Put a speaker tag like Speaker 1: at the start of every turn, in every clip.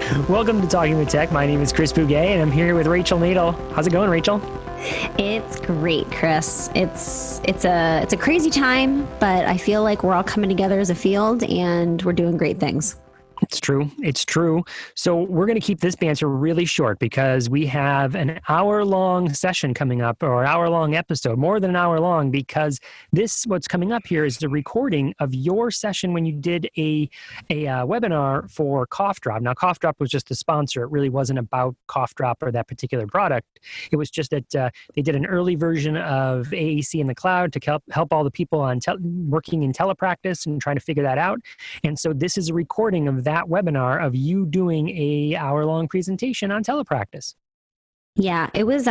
Speaker 1: Welcome to Talking with Tech. My name is Chris Bouguet, and I'm here with Rachel Nadel. How's it going, Rachel?
Speaker 2: It's great, Chris. It's a crazy time, but I feel like we're all coming together as a field, and we're doing great things.
Speaker 1: It's true. It's true. So we're going to keep this banter really short because we have an hour-long session coming up, or hour-long episode, more than an hour long, because what's coming up here is the recording of your session when you did a webinar for Cough Drop. Now, Cough Drop was just a sponsor. It really wasn't about Cough Drop or that particular product. It was just that they did an early version of AAC in the cloud to help all the people on working in telepractice and trying to figure that out. And so this is a recording of that webinar of you doing a hour-long presentation on telepractice.
Speaker 2: Yeah, it was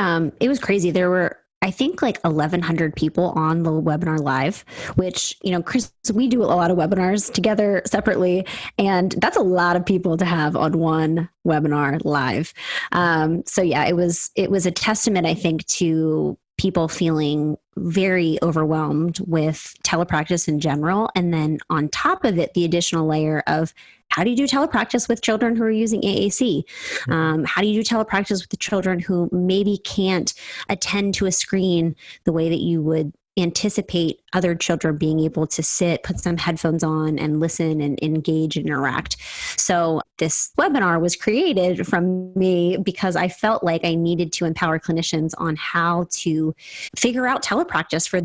Speaker 2: crazy. There were, I think, like 1,100 people on the webinar live, which, Chris, we do a lot of webinars together separately, and that's a lot of people to have on one webinar live. So yeah, it was a testament, I think, to people feeling very overwhelmed with telepractice in general. And then on top of it, the additional layer of how do you do telepractice with children who are using AAC? How do you do telepractice with the children who maybe can't attend to a screen the way that you would anticipate other children being able to sit, put some headphones on and listen and engage and interact. So this webinar was created from me because I felt like I needed to empower clinicians on how to figure out telepractice for,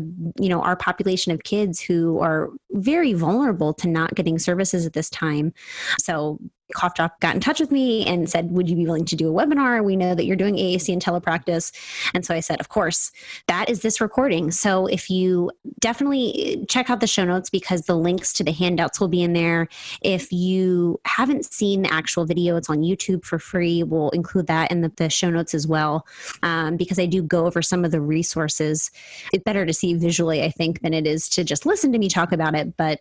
Speaker 2: our population of kids who are very vulnerable to not getting services at this time. So Cough Drop got in touch with me and said, would you be willing to do a webinar? We know that you're doing AAC and telepractice. And so I said, of course, that is this recording. So if you definitely check out the show notes, because the links to the handouts will be in there. If you haven't seen the actual video, it's on YouTube for free. We'll include that in the show notes as well, because I do go over some of the resources. It's better to see visually, I think, than it is to just listen to me talk about it. But,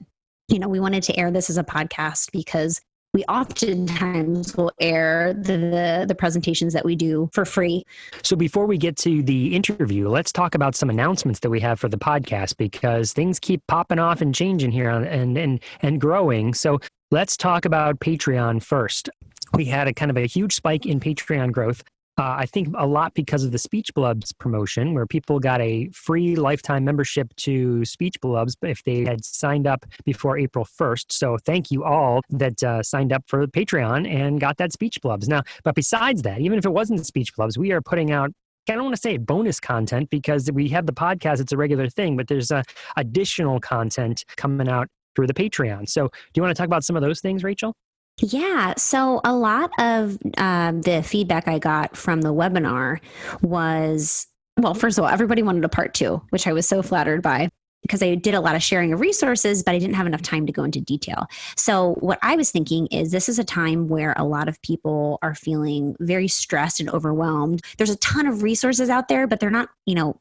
Speaker 2: we wanted to air this as a podcast because we oftentimes will air the presentations that we do for free.
Speaker 1: So before we get to the interview, let's talk about some announcements that we have for the podcast, because things keep popping off and changing here and growing. So let's talk about Patreon first. We had a kind of a huge spike in Patreon growth. I think a lot because of the Speech Blubs promotion, where people got a free lifetime membership to Speech Blubs if they had signed up before April 1st. So thank you all that signed up for Patreon and got that Speech Blubs. Now, but besides that, even if it wasn't Speech Blubs, we are putting out, I don't want to say bonus content because we have the podcast, it's a regular thing, but there's additional content coming out through the Patreon. So do you want to talk about some of those things, Rachel?
Speaker 2: Yeah. So a lot of the feedback I got from the webinar was, well, first of all, everybody wanted a part 2, which I was so flattered by, because I did a lot of sharing of resources, but I didn't have enough time to go into detail. So what I was thinking is this is a time where a lot of people are feeling very stressed and overwhelmed. There's a ton of resources out there, but they're not,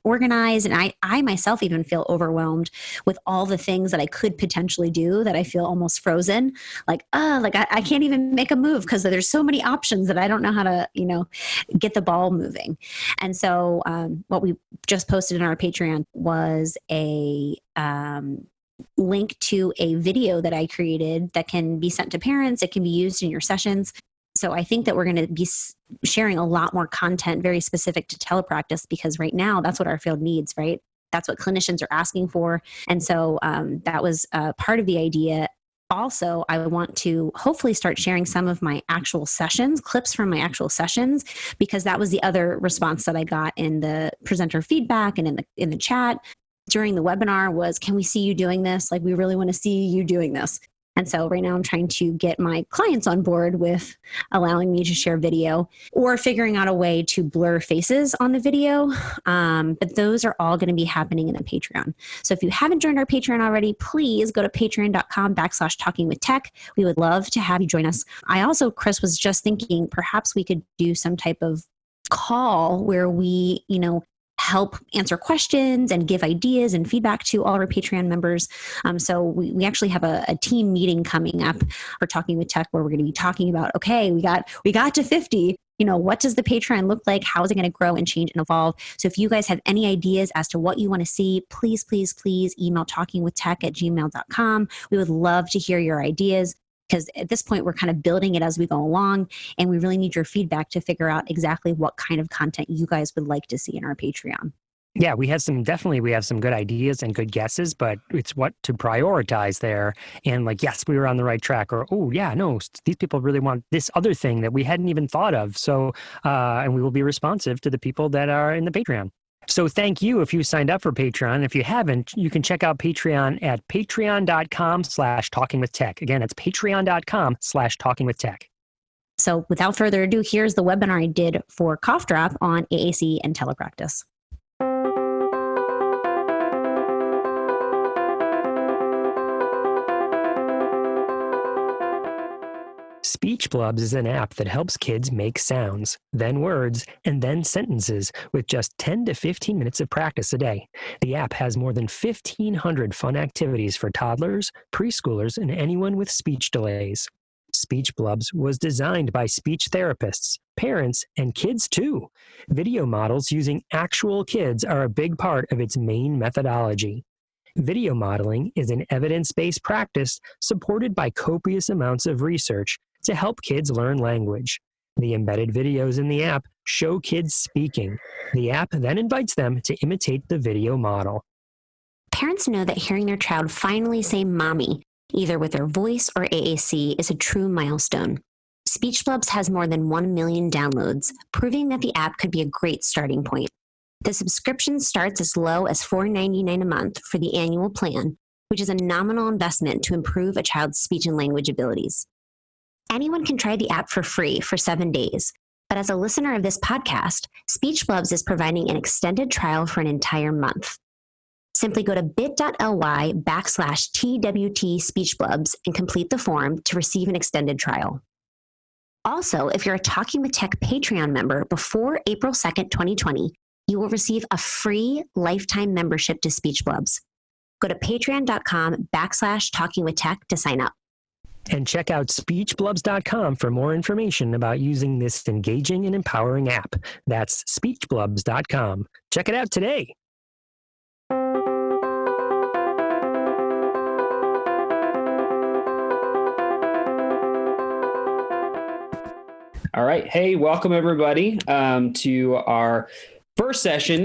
Speaker 2: organized. And I myself even feel overwhelmed with all the things that I could potentially do, that I feel almost frozen. Like I can't even make a move because there's so many options that I don't know how to, get the ball moving. And so what we just posted in our Patreon was a link to a video that I created that can be sent to parents. It can be used in your sessions. So I think that we're going to be sharing a lot more content very specific to telepractice, because right now that's what our field needs, right? That's what clinicians are asking for. And so that was part of the idea. Also, I want to hopefully start sharing some of my actual sessions, clips from my actual sessions, because that was the other response that I got in the presenter feedback and in the chat during the webinar was, can we see you doing this? Like, we really want to see you doing this. And so right now I'm trying to get my clients on board with allowing me to share video, or figuring out a way to blur faces on the video. But those are all going to be happening in the Patreon. So if you haven't joined our Patreon already, please go to patreon.com/talkingwithtech. We would love to have you join us. I also, Chris, was just thinking perhaps we could do some type of call where we, help answer questions and give ideas and feedback to all our Patreon members. So we actually have a team meeting coming up for Talking with Tech, where we're going to be talking about, okay, we got to 50. What does the Patreon look like? How is it going to grow and change and evolve? So if you guys have any ideas as to what you want to see, please email talkingwithtech@gmail.com. We would love to hear your ideas. because at this point we're kind of building it as we go along, and we really need your feedback to figure out exactly what kind of content you guys would like to see in our Patreon.
Speaker 1: Yeah, we have some good ideas and good guesses, but it's what to prioritize there. And like, yes, we were on the right track, or, oh yeah, no, these people really want this other thing that we hadn't even thought of. So, and we will be responsive to the people that are in the Patreon. So thank you if you signed up for Patreon. If you haven't, you can check out Patreon at patreon.com/talkingwithtech. Again, it's patreon.com/talkingwithtech.
Speaker 2: So without further ado, here's the webinar I did for Cough Drop on AAC and Telepractice.
Speaker 1: Speech Blubs is an app that helps kids make sounds, then words, and then sentences with just 10 to 15 minutes of practice a day. The app has more than 1,500 fun activities for toddlers, preschoolers, and anyone with speech delays. Speech Blubs was designed by speech therapists, parents, and kids too. Video models using actual kids are a big part of its main methodology. Video modeling is an evidence-based practice supported by copious amounts of research to help kids learn language. The embedded videos in the app show kids speaking. The app then invites them to imitate the video model.
Speaker 2: Parents know that hearing their child finally say mommy, either with their voice or AAC, is a true milestone. Speech Blubs has more than 1 million downloads, proving that the app could be a great starting point. The subscription starts as low as $4.99 a month for the annual plan, which is a nominal investment to improve a child's speech and language abilities. Anyone can try the app for free for 7 days, but as a listener of this podcast, Speech Blubs is providing an extended trial for an entire month. Simply go to bit.ly/TWT Speech Blubs and complete the form to receive an extended trial. Also, if you're a Talking with Tech Patreon member before April 2nd, 2020, you will receive a free lifetime membership to Speech Blubs. Go to patreon.com/talkingwithtech to sign up.
Speaker 1: And check out speechblubs.com for more information about using this engaging and empowering app. That's speechblubs.com. Check it out today.
Speaker 3: All right. Hey, welcome everybody to our first session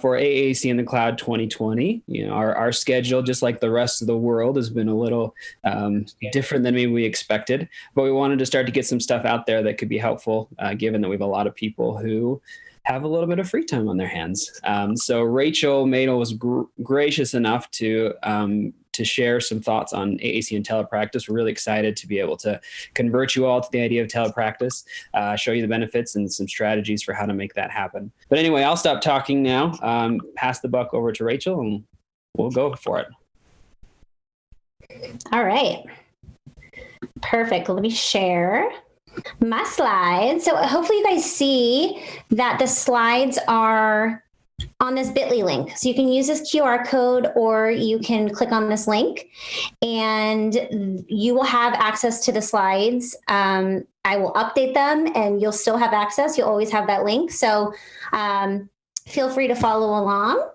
Speaker 3: for AAC in the Cloud 2020. You know, our schedule, just like the rest of the world, has been a little different than maybe we expected. But we wanted to start to get some stuff out there that could be helpful, given that we have a lot of people who have a little bit of free time on their hands. So Rachel Madel was gracious enough to share some thoughts on AAC and telepractice. We're really excited to be able to convert you all to the idea of telepractice, show you the benefits and some strategies for how to make that happen. But anyway, I'll stop talking now, pass the buck over to Rachel, and we'll go for it.
Speaker 2: All right. Perfect. Let me share my slides. So hopefully you guys see that the slides are on this bit.ly link. So you can use this QR code or you can click on this link and you will have access to the slides. I will update them and you'll still have access. You'll always have that link. So feel free to follow along.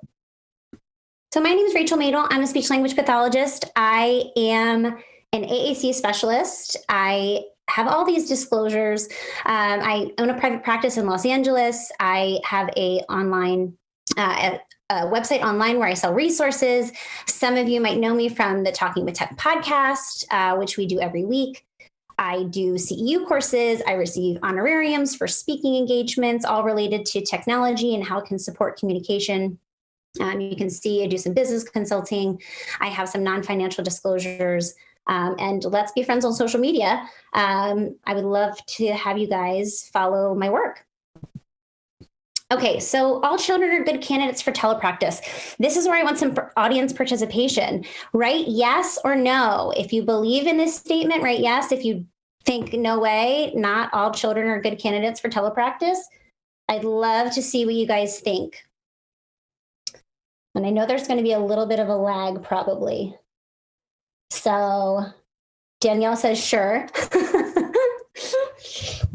Speaker 2: So my name is Rachel Madel. I'm a speech language pathologist. I am an AAC specialist. I have all these disclosures. I own a private practice in Los Angeles. I have a website online where I sell resources. Some of you might know me from the Talking with Tech podcast, which we do every week. I do CEU courses. I receive honorariums for speaking engagements, all related to technology and how it can support communication. You can see I do some business consulting. I have some non-financial disclosures. And let's be friends on social media. I would love to have you guys follow my work. Okay, so all children are good candidates for telepractice. This is where I want some audience participation. Write yes or no. If you believe in this statement, write yes. If you think no way, not all children are good candidates for telepractice, I'd love to see what you guys think. And I know there's going to be a little bit of a lag probably. So Danielle says, sure.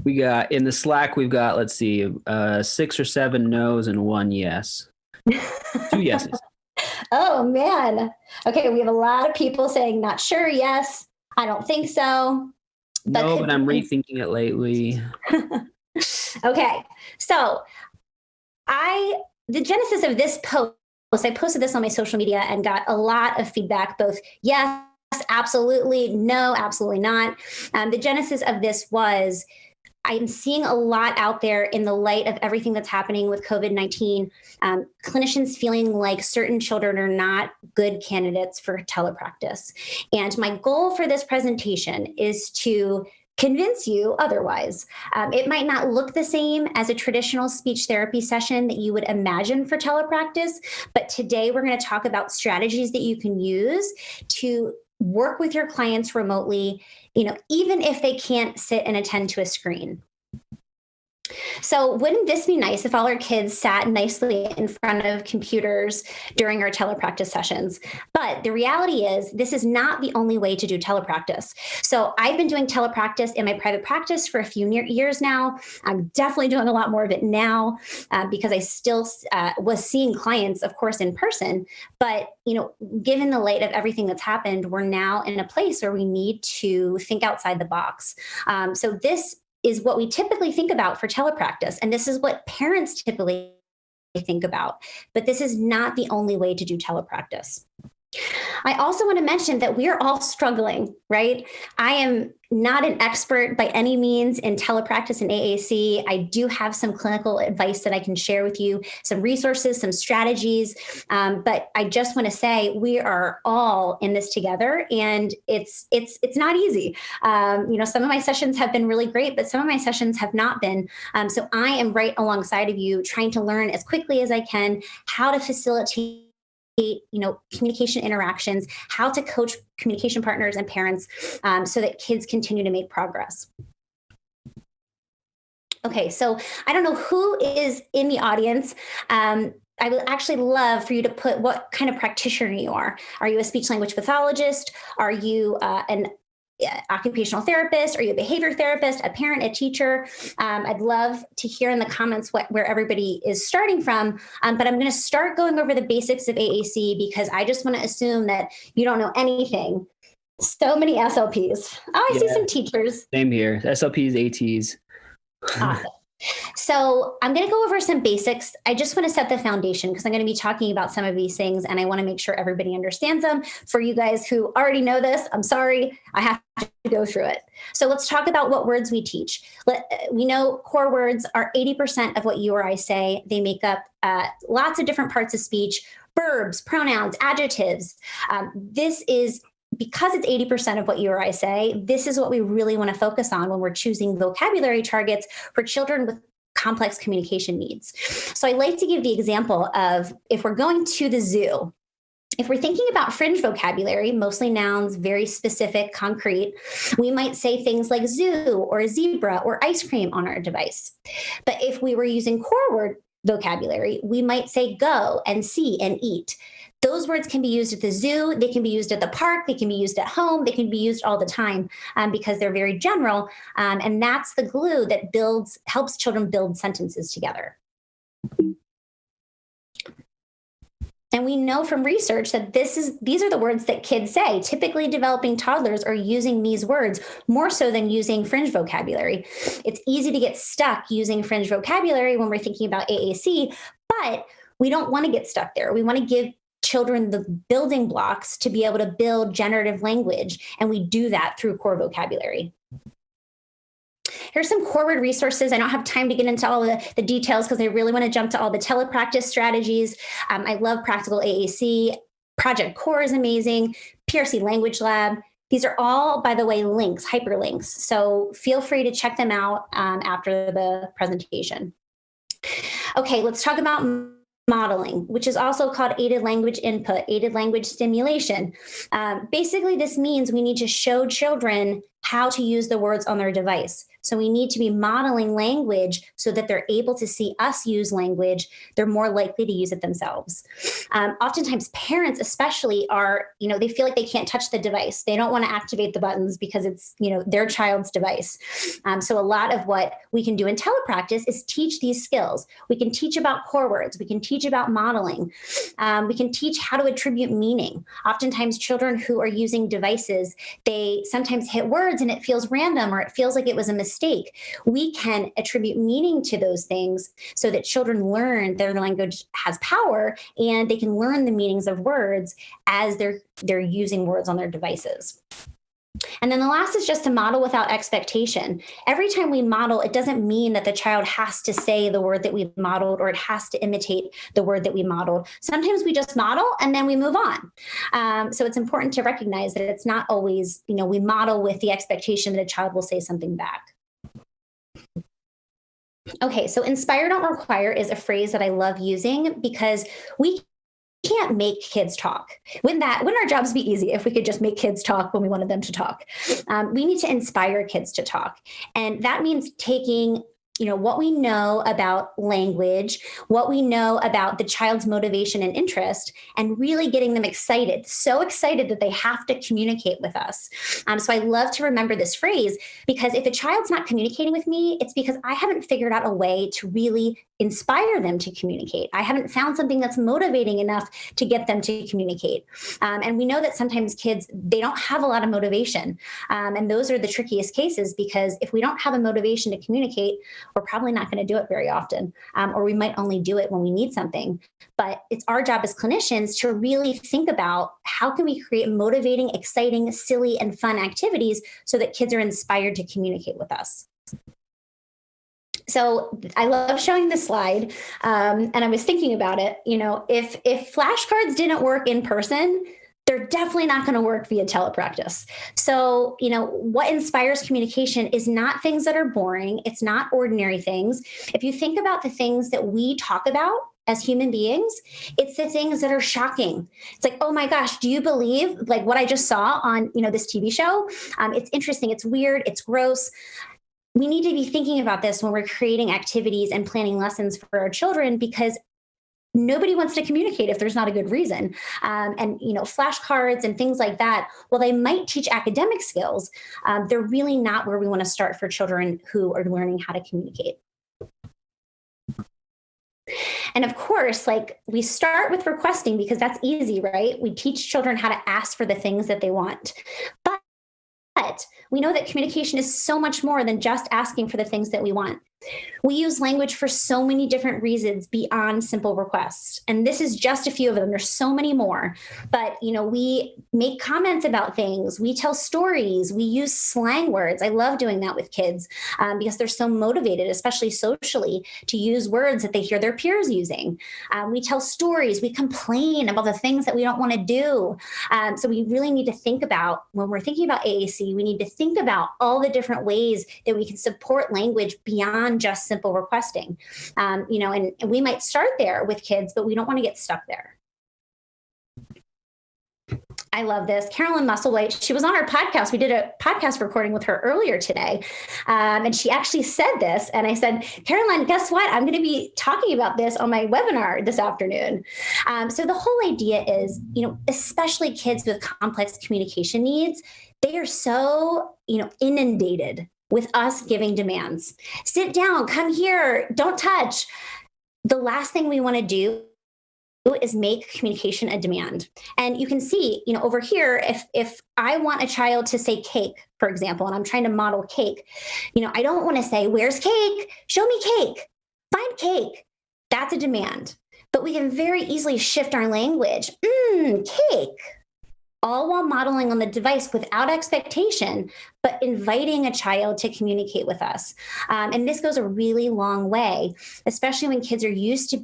Speaker 3: We got in the Slack, we've got, let's see, 6 or 7 no's and 1 yes. 2 yeses.
Speaker 2: Oh, man. Okay, we have a lot of people saying not sure, yes, I don't think so.
Speaker 3: No, but I'm rethinking it lately.
Speaker 2: Okay. So the genesis of this post, I posted this on my social media and got a lot of feedback, both yes, absolutely, no, absolutely not. The genesis of this was I'm seeing a lot out there in the light of everything that's happening with COVID-19, clinicians feeling like certain children are not good candidates for telepractice. And my goal for this presentation is to convince you otherwise. It might not look the same as a traditional speech therapy session that you would imagine for telepractice, but today we're going to talk about strategies that you can use to work with your clients remotely, even if they can't sit and attend to a screen. So wouldn't this be nice if all our kids sat nicely in front of computers during our telepractice sessions? But the reality is this is not the only way to do telepractice. So I've been doing telepractice in my private practice for a few years now. I'm definitely doing a lot more of it now because I still was seeing clients, of course, in person. But, given the light of everything that's happened, we're now in a place where we need to think outside the box. So this is what we typically think about for telepractice. And this is what parents typically think about. But this is not the only way to do telepractice. I also want to mention that we are all struggling, right? I am not an expert by any means in telepractice and AAC. I do have some clinical advice that I can share with you, some resources, some strategies. But I just want to say we are all in this together, and it's not easy. Some of my sessions have been really great, but some of my sessions have not been. So I am right alongside of you, trying to learn as quickly as I can how to facilitate communication interactions, how to coach communication partners and parents so that kids continue to make progress. Okay, so I don't know who is in the audience. I would actually love for you to put what kind of practitioner you are. Are you a speech language pathologist? Are you an occupational therapist? Are you a behavior therapist, a parent, a teacher? I'd love to hear in the comments where everybody is starting from. But I'm going to start going over the basics of AAC because I just want to assume that you don't know anything. So many SLPs. Oh, I see some teachers.
Speaker 3: Same here. SLPs, ATs.
Speaker 2: Awesome. So I'm going to go over some basics. I just want to set the foundation because I'm going to be talking about some of these things and I want to make sure everybody understands them. For you guys who already know this, I'm sorry, I have to go through it. So let's talk about what words we teach. We know core words are 80% of what you or I say. They make up lots of different parts of speech, verbs, pronouns, adjectives. This is because it's 80% of what you or I say, this is what we really want to focus on when we're choosing vocabulary targets for children with complex communication needs. So I like to give the example of if we're going to the zoo, if we're thinking about fringe vocabulary, mostly nouns, very specific, concrete, we might say things like zoo or zebra or ice cream on our device. But if we were using core word vocabulary, we might say go and see and eat. Those words can be used at the zoo, they can be used at the park, they can be used at home, they can be used all the time because they're very general. And that's the glue that helps children build sentences together. And we know from research that these are the words that kids say. Typically, developing toddlers are using these words more so than using fringe vocabulary. It's easy to get stuck using fringe vocabulary when we're thinking about AAC, but we don't want to get stuck there. We want to give children the building blocks to be able to build generative language, and we do that through core vocabulary. Here's some core word resources. I don't have time to get into all the details because I really want to jump to all the telepractice strategies. I love Practical AAC. Project Core is amazing. PRC Language Lab. These are all, by the way, links, hyperlinks. So feel free to check them out after the presentation. Okay, let's talk about modeling, which is also called aided language input, aided language stimulation. Basically, this means we need to show children how to use the words on their device. So we need to be modeling language so that they're able to see us use language. They're more likely to use it themselves. Oftentimes parents especially they feel like they can't touch the device. They don't want to activate the buttons because it's, their child's device. So a lot of what we can do in telepractice is teach these skills. We can teach about core words. We can teach about modeling. We can teach how to attribute meaning. Oftentimes children who are using devices, they sometimes hit words words and it feels random or it feels like it was a mistake, we can attribute meaning to those things so that children learn their language has power and they can learn the meanings of words as they're using words on their devices. And then the last is just to model without expectation. Every time we model, it doesn't mean that the child has to say the word that we modeled or it has to imitate the word that we modeled. Sometimes we just model and then we move on. So it's important to recognize that it's not always, we model with the expectation that a child will say something back. Okay, so inspire, don't require is a phrase that I love using because we can't make kids talk. Wouldn't our jobs be easy if we could just make kids talk when we wanted them to talk? We need to inspire kids to talk. And that means taking what we know about language, what we know about the child's motivation and interest, and really getting them excited, so excited that they have to communicate with us. So I love to remember this phrase because if a child's not communicating with me, it's because I haven't figured out a way to really inspire them to communicate. I haven't found something that's motivating enough to get them to communicate. And we know that sometimes kids, they don't have a lot of motivation. And those are the trickiest cases because if we don't have a motivation to communicate, we're probably not going to do it very often, or we might only do it when we need something. But it's our job as clinicians to really think about how can we create motivating, exciting, silly, and fun activities so that kids are inspired to communicate with us. So I love showing this slide, and I was thinking about it. If flashcards didn't work in person, they're definitely not going to work via telepractice. So, what inspires communication is not things that are boring. It's not ordinary things. If you think about the things that we talk about as human beings, it's the things that are shocking. It's like, oh my gosh, do you believe like what I just saw on, this TV show? It's interesting. It's weird. It's gross. We need to be thinking about this when we're creating activities and planning lessons for our children because nobody wants to communicate if there's not a good reason. And flashcards and things like that, well, they might teach academic skills. They're really not where we want to start for children who are learning how to communicate. And of course, we start with requesting because that's easy, right? We teach children how to ask for the things that they want. But we know that communication is so much more than just asking for the things that we want. We use language for so many different reasons beyond simple requests. And this is just a few of them. There's so many more. But, we make comments about things. We tell stories. We use slang words. I love doing that with kids because they're so motivated, especially socially, to use words that they hear their peers using. We tell stories. We complain about the things that we don't want to do. So we really need to think about, when we're thinking about AAC, we need to think about all the different ways that we can support language beyond just simple requesting. And we might start there with kids, but we don't want to get stuck there. I love this. Carolyn Musselwhite, she was on our podcast. We did a podcast recording with her earlier today. And she actually said this. And I said, Carolyn, guess what? I'm going to be talking about this on my webinar this afternoon. So the whole idea is, especially kids with complex communication needs, they are so, inundated with us giving demands. Sit down, come here, don't touch. The last thing we want to do is make communication a demand. And you can see, over here, if I want a child to say cake, for example, and I'm trying to model cake, I don't want to say, where's cake? Show me cake. Find cake. That's a demand. But we can very easily shift our language. Cake. All while modeling on the device without expectation, but inviting a child to communicate with us. And this goes a really long way, especially when kids are used to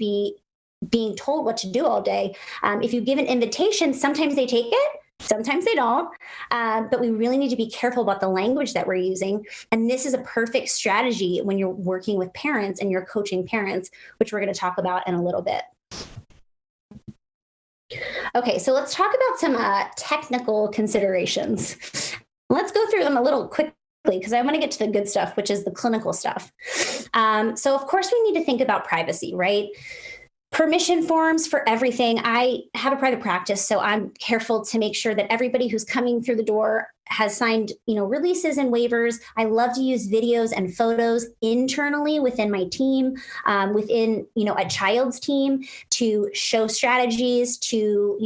Speaker 2: being told what to do all day. If you give an invitation, sometimes they take it, sometimes they don't. But we really need to be careful about the language that we're using. And this is a perfect strategy when you're working with parents and you're coaching parents, which we're going to talk about in a little bit. Okay, so let's talk about some technical considerations. Let's go through them a little quickly because I want to get to the good stuff, which is the clinical stuff. So of course we need to think about privacy, right? Permission forms for everything. I have a private practice, so I'm careful to make sure that everybody who's coming through the door has signed, releases and waivers. I love to use videos and photos internally within my team, within, a child's team to show strategies, to,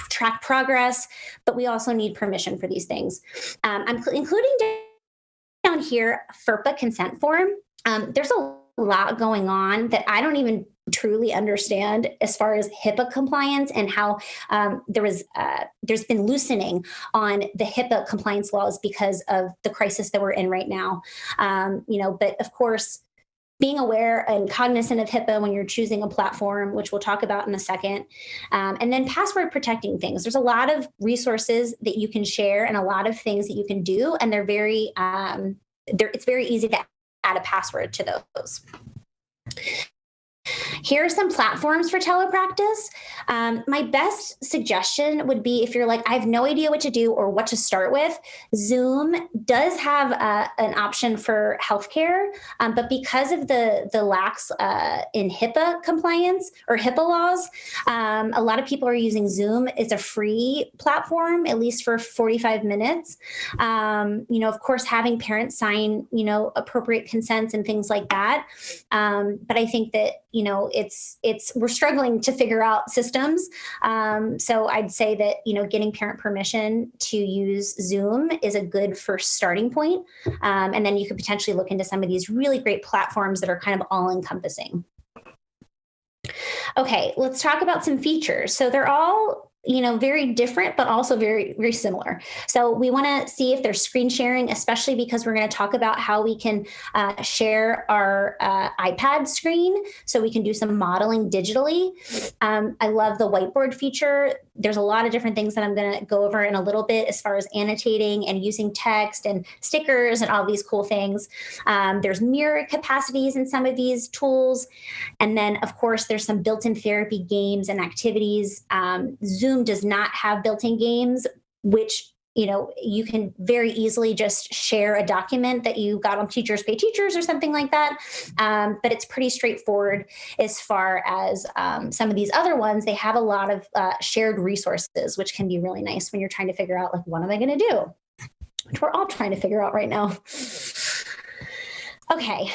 Speaker 2: track progress, but we also need permission for these things. I'm including down here FERPA consent form. There's a lot going on that I don't even truly understand as far as HIPAA compliance and how there's been loosening on the HIPAA compliance laws because of the crisis that we're in right now. But of course, being aware and cognizant of HIPAA when you're choosing a platform, which we'll talk about in a second, and then password protecting things. There's a lot of resources that you can share and a lot of things that you can do, and they're very it's very easy to add a password to those. Here are some platforms for telepractice. My best suggestion would be if you're like, I have no idea what to do or what to start with, Zoom does have an option for healthcare, but because of the lacks in HIPAA compliance or HIPAA laws, a lot of people are using Zoom. It's a free platform, at least for 45 minutes. Of course, having parents sign, appropriate consents and things like that. But I think that, we're struggling to figure out systems. So I'd say that, getting parent permission to use Zoom is a good first starting point. And then you could potentially look into some of these really great platforms that are kind of all encompassing. Okay, let's talk about some features. So they're all very different, but also very, very similar. So we want to see if there's screen sharing, especially because we're going to talk about how we can share our iPad screen so we can do some modeling digitally. I love the whiteboard feature. There's a lot of different things that I'm going to go over in a little bit as far as annotating and using text and stickers and all these cool things. There's mirror capacities in some of these tools. And then, of course, there's some built-in therapy games and activities. Zoom does not have built-in games, which you can very easily just share a document that you got on Teachers Pay Teachers or something like that. But it's pretty straightforward as far as some of these other ones. They have a lot of shared resources, which can be really nice when you're trying to figure out, what am I going to do? Which we're all trying to figure out right now. Okay,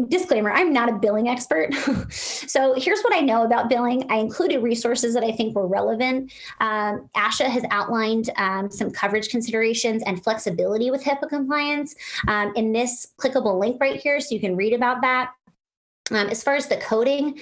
Speaker 2: disclaimer, I'm not a billing expert. So here's what I know about billing. I included resources that I think were relevant. ASHA has outlined some coverage considerations and flexibility with HIPAA compliance in this clickable link right here, so you can read about that. As far as the coding,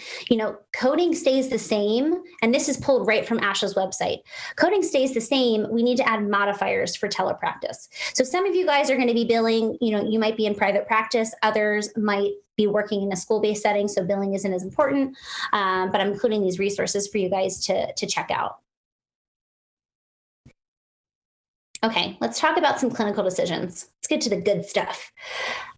Speaker 2: coding stays the same, and this is pulled right from ASHA's website. Coding stays the same. We need to add modifiers for telepractice. So some of you guys are going to be billing, you might be in private practice. Others might be working in a school-based setting, so billing isn't as important. But I'm including these resources for you guys to check out. Okay, let's talk about some clinical decisions. Let's get to the good stuff.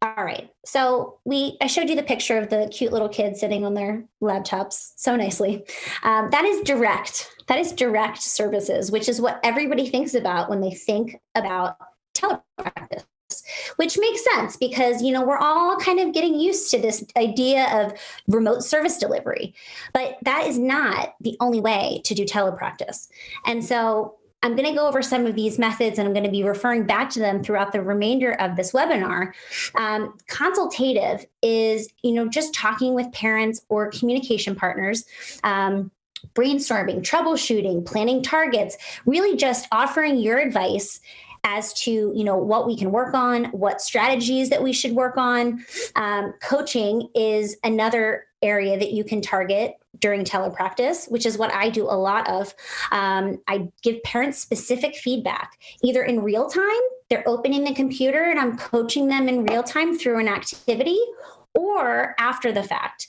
Speaker 2: All right, so I showed you the picture of the cute little kids sitting on their laptops so nicely. That is direct services, which is what everybody thinks about when they think about telepractice, which makes sense because, we're all kind of getting used to this idea of remote service delivery, but that is not the only way to do telepractice. And so I'm going to go over some of these methods, and I'm going to be referring back to them throughout the remainder of this webinar. Consultative is, just talking with parents or communication partners, brainstorming, troubleshooting, planning targets, really just offering your advice as to, what we can work on, what strategies that we should work on. Coaching is another area that you can target during telepractice, which is what I do a lot of. I give parents specific feedback, either in real time, they're opening the computer and I'm coaching them in real time through an activity, or after the fact,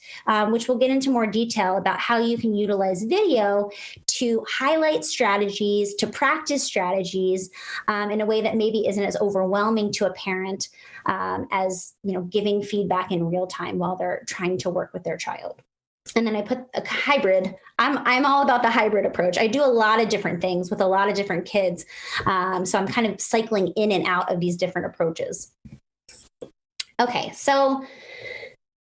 Speaker 2: which we'll get into more detail about how you can utilize video to highlight strategies, to practice strategies in a way that maybe isn't as overwhelming to a parent as giving feedback in real time while they're trying to work with their child. And then I put a hybrid. I'm all about the hybrid approach. I do a lot of different things with a lot of different kids. So I'm kind of cycling in and out of these different approaches. Okay, so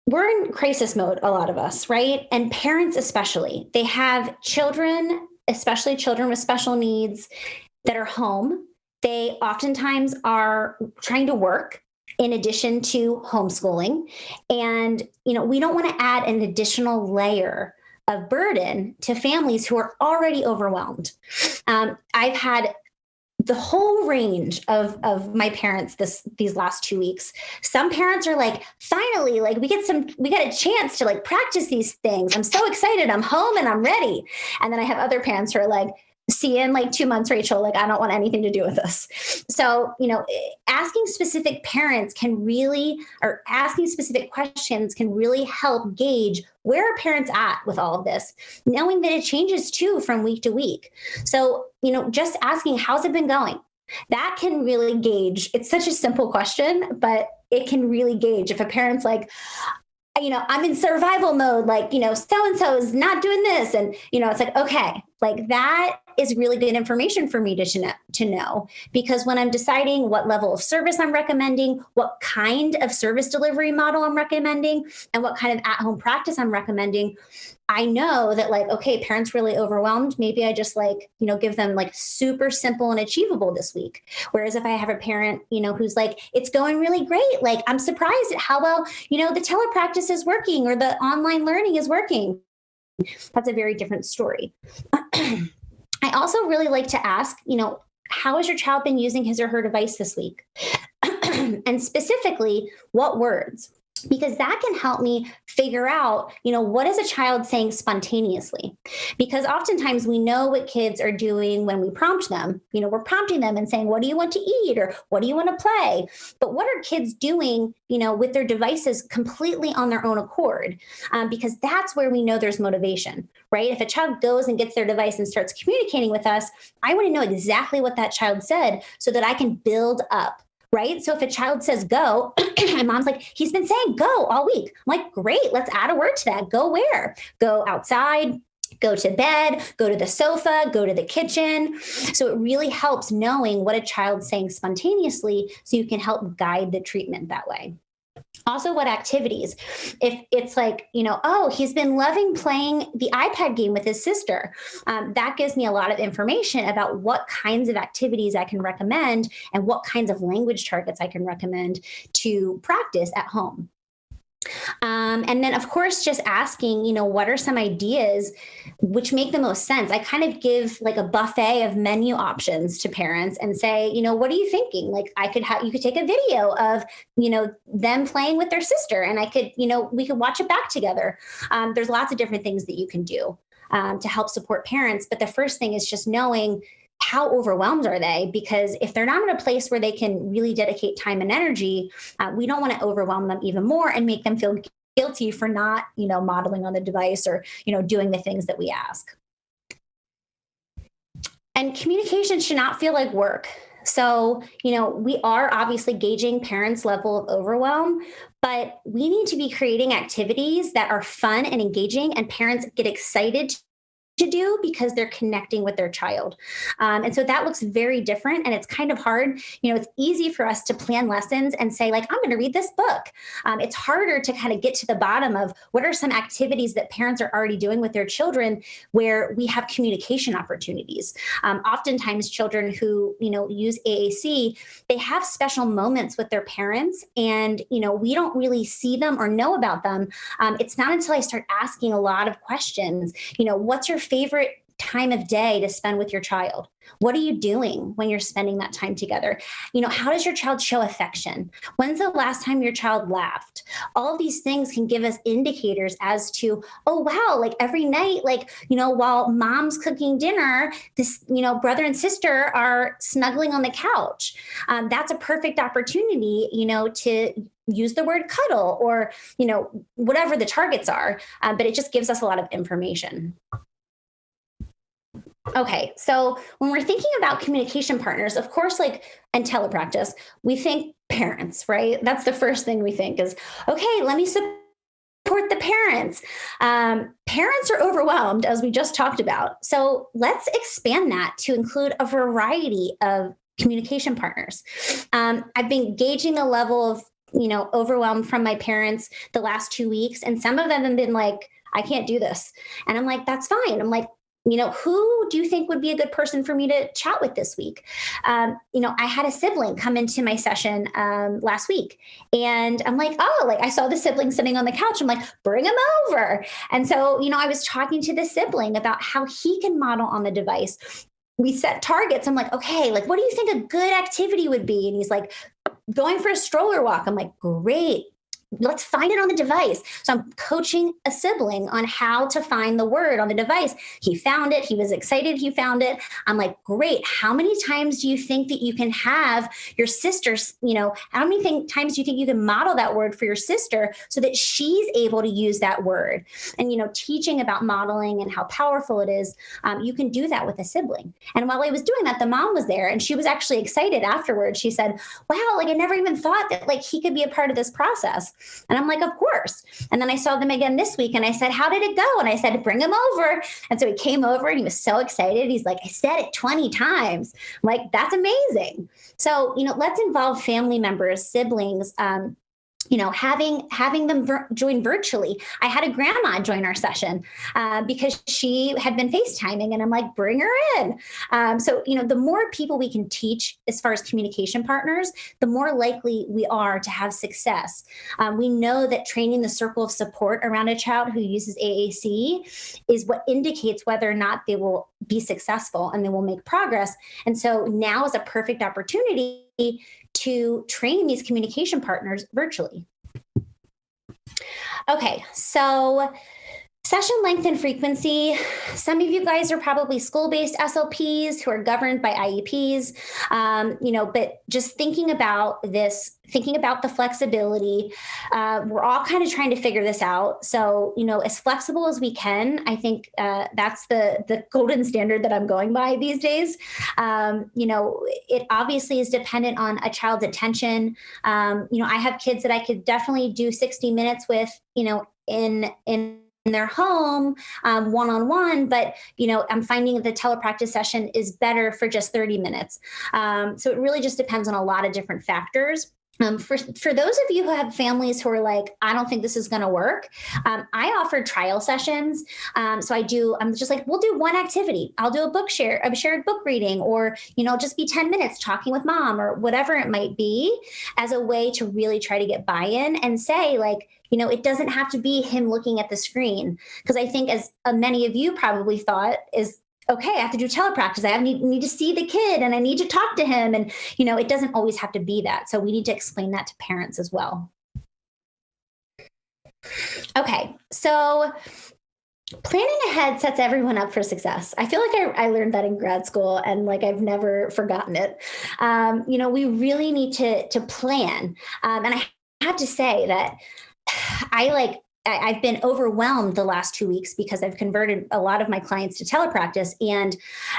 Speaker 2: we're in crisis mode, a lot of us, right? And parents especially. They have children, especially children with special needs, that are home. They oftentimes are trying to work in addition to homeschooling. And, we don't want to add an additional layer of burden to families who are already overwhelmed. I've had the whole range of my parents these last 2 weeks. Some parents are like, finally, like we get a chance to like practice these things. I'm so excited. I'm home and I'm ready. And then I have other parents who are like, see you in like 2 months, Rachel, like I don't want anything to do with this. So, asking specific parents or asking specific questions can really help gauge where are parents at with all of this, knowing that it changes too from week to week. So, just asking, how's it been going? That can really gauge. It's such a simple question, but it can really gauge if a parent's like, I'm in survival mode, like, so-and-so is not doing this. And, it's like, okay, like that is really good information for me to know, because when I'm deciding what level of service I'm recommending, what kind of service delivery model I'm recommending, and what kind of at-home practice I'm recommending, I know that like, okay, parents really overwhelmed. Maybe I just like, give them like super simple and achievable this week. Whereas if I have a parent, who's like, it's going really great. Like, I'm surprised at how well, the telepractice is working or the online learning is working. That's a very different story. I also really like to ask, how has your child been using his or her device this week? And specifically, what words? Because that can help me figure out, what is a child saying spontaneously? Because oftentimes we know what kids are doing when we prompt them. We're prompting them and saying, what do you want to eat? Or what do you want to play? But what are kids doing, with their devices completely on their own accord? Because that's where we know there's motivation, right? If a child goes and gets their device and starts communicating with us, I want to know exactly what that child said so that I can build up. Right? So if a child says go, and mom's like, he's been saying go all week. I'm like, great, let's add a word to that. Go where? Go outside, go to bed, go to the sofa, go to the kitchen. So it really helps knowing what a child's saying spontaneously so you can help guide the treatment that way. Also, what activities? If it's like, oh, he's been loving playing the iPad game with his sister, that gives me a lot of information about what kinds of activities I can recommend and what kinds of language targets I can recommend to practice at home. And then, of course, just asking, what are some ideas which make the most sense? I kind of give like a buffet of menu options to parents and say, what are you thinking? Like you could take a video of, them playing with their sister and we could watch it back together. There's lots of different things that you can do to help support parents. But the first thing is just knowing how overwhelmed are they? Because if they're not in a place where they can really dedicate time and energy, we don't want to overwhelm them even more and make them feel guilty for not, modeling on the device or, doing the things that we ask. And communication should not feel like work. So, we are obviously gauging parents' level of overwhelm, but we need to be creating activities that are fun and engaging and parents get excited to do because they're connecting with their child. And so that looks very different and it's kind of hard. It's easy for us to plan lessons and say like, I'm going to read this book. It's harder to kind of get to the bottom of what are some activities that parents are already doing with their children where we have communication opportunities. Oftentimes children who, use AAC, they have special moments with their parents and, we don't really see them or know about them. It's not until I start asking a lot of questions, what's your favorite time of day to spend with your child? What are you doing when you're spending that time together? How does your child show affection? When's the last time your child laughed? All of these things can give us indicators as to, oh, wow, like every night, like, while mom's cooking dinner, this, brother and sister are snuggling on the couch. That's a perfect opportunity, to use the word cuddle or, whatever the targets are. But it just gives us a lot of information. Okay, so when we're thinking about communication partners, of course, and telepractice, we think parents, right? That's the first thing we think is, okay, let me support the parents. Parents are overwhelmed, as we just talked about. So let's expand that to include a variety of communication partners. I've been gauging the level of, overwhelmed from my parents the last 2 weeks, and some of them have been like, I can't do this. And I'm like, that's fine. I'm like, who do you think would be a good person for me to chat with this week? I had a sibling come into my session last week, and I'm like, I saw the sibling sitting on the couch. I'm like, bring him over. And so, I was talking to the sibling about how he can model on the device. We set targets. I'm like, okay, what do you think a good activity would be? And he's like, going for a stroller walk. I'm like, great. Let's find it on the device. So I'm coaching a sibling on how to find the word on the device. He found it. He was excited. He found it. I'm like, great. How many times do you think that you can have your sister's, how many times do you think you can model that word for your sister so that she's able to use that word? And, teaching about modeling and how powerful it is, you can do that with a sibling. And while I was doing that, the mom was there, and she was actually excited afterwards. She said, wow, I never even thought that he could be a part of this process. And I'm like, of course. And then I saw them again this week, and I said, how did it go? And I said, bring him over. And so he came over, and he was so excited. He's like, I said it 20 times. I'm like, that's amazing. So, let's involve family members, siblings, having them join virtually. I had a grandma join our session because she had been FaceTiming, and I'm like, bring her in. So, the more people we can teach as far as communication partners, the more likely we are to have success. We know that training the circle of support around a child who uses AAC is what indicates whether or not they will be successful and they will make progress. And so now is a perfect opportunity to train these communication partners virtually. Okay, so session length and frequency. Some of you guys are probably school-based SLPs who are governed by IEPs, but just thinking about this, thinking about the flexibility, we're all kind of trying to figure this out. So, as flexible as we can, I think that's the golden standard that I'm going by these days. It obviously is dependent on a child's attention. I have kids that I could definitely do 60 minutes with, in their home one-on-one, but I'm finding that the telepractice session is better for just 30 minutes. So it really just depends on a lot of different factors. For those of you who have families who are like, I don't think this is going to work, I offer trial sessions. I'm just like, we'll do one activity. I'll do a shared book reading, or, just be 10 minutes talking with mom, or whatever it might be, as a way to really try to get buy-in and say, it doesn't have to be him looking at the screen. Because I think, as many of you probably thought, is, okay, I have to do telepractice. I need to see the kid, and I need to talk to him. And, it doesn't always have to be that. So we need to explain that to parents as well. Okay, so planning ahead sets everyone up for success. I feel like I learned that in grad school, and I've never forgotten it. We really need to plan. And I have to say that I've been overwhelmed the last 2 weeks because I've converted a lot of my clients to telepractice, and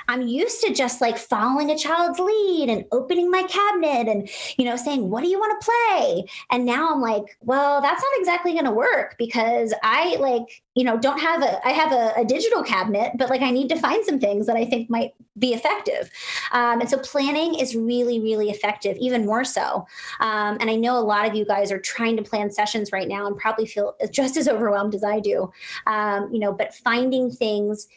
Speaker 2: I'm used to just following a child's lead and opening my cabinet and, saying, what do you want to play? And now I'm like, well, that's not exactly going to work, because I I have a digital cabinet, but I need to find some things that I think might be effective. And so planning is really, really effective, even more so. And I know a lot of you guys are trying to plan sessions right now and probably feel just as overwhelmed as I do. But finding things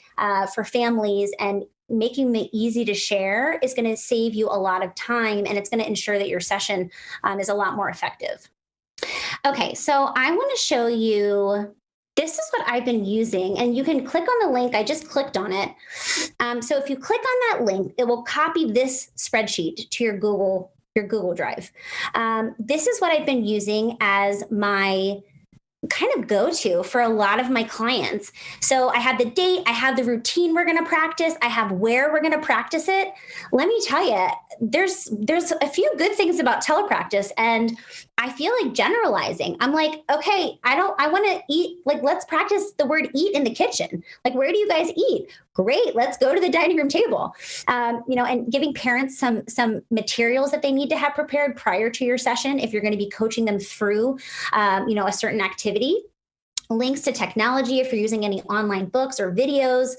Speaker 2: for families and making them easy to share is going to save you a lot of time, and it's going to ensure that your session is a lot more effective. Okay, so I want to show you. This is what I've been using, and you can click on the link. I just clicked on it. So if you click on that link, it will copy this spreadsheet to your Google Drive. This is what I've been using as my kind of go-to for a lot of my clients. So I have the date, I have the routine we're going to practice, I have where we're going to practice it. Let me tell you, there's a few good things about telepractice, and I feel like generalizing. I'm like, okay, I want to eat, let's practice the word eat in the kitchen. Where do you guys eat? Great, let's go to the dining room table. And giving parents some materials that they need to have prepared prior to your session if you're going to be coaching them through, a certain activity. Links to technology if you're using any online books or videos,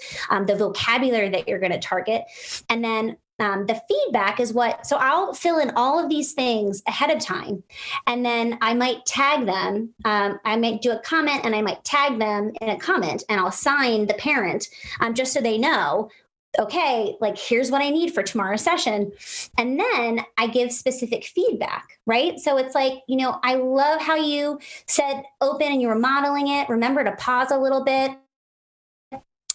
Speaker 2: the vocabulary that you're going to target. And then the feedback is so I'll fill in all of these things ahead of time. And then I might tag them. I might do a comment and I might tag them in a comment, and I'll assign the parent just so they know, okay, like here's what I need for tomorrow's session. And then I give specific feedback, right? So it's like, I love how you said open and you were modeling it. Remember to pause a little bit.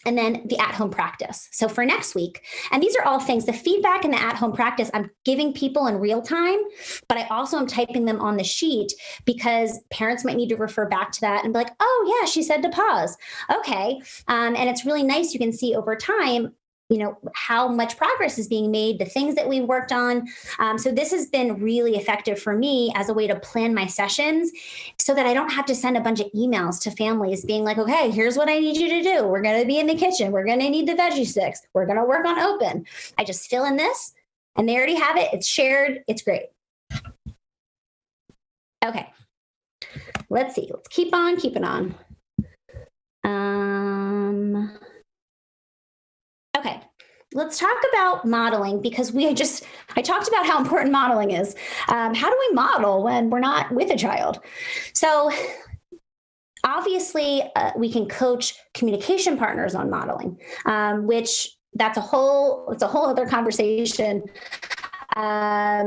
Speaker 2: And then the at-home practice. So for next week, and these are all things, the feedback and the at-home practice, I'm giving people in real time, but I also am typing them on the sheet because parents might need to refer back to that and be like, oh yeah, she said to pause. Okay. And it's really nice. You can see over time, how much progress is being made, the things that we worked on. So this has been really effective for me as a way to plan my sessions so that I don't have to send a bunch of emails to families being like, okay, here's what I need you to do. We're going to be in the kitchen. We're going to need the veggie sticks. We're going to work on open. I just fill in this and they already have it. It's shared. It's great. Okay. Let's see. Let's keep on keeping on. Okay, let's talk about modeling because I talked about how important modeling is. How do we model when we're not with a child? So obviously we can coach communication partners on modeling, which it's a whole other conversation,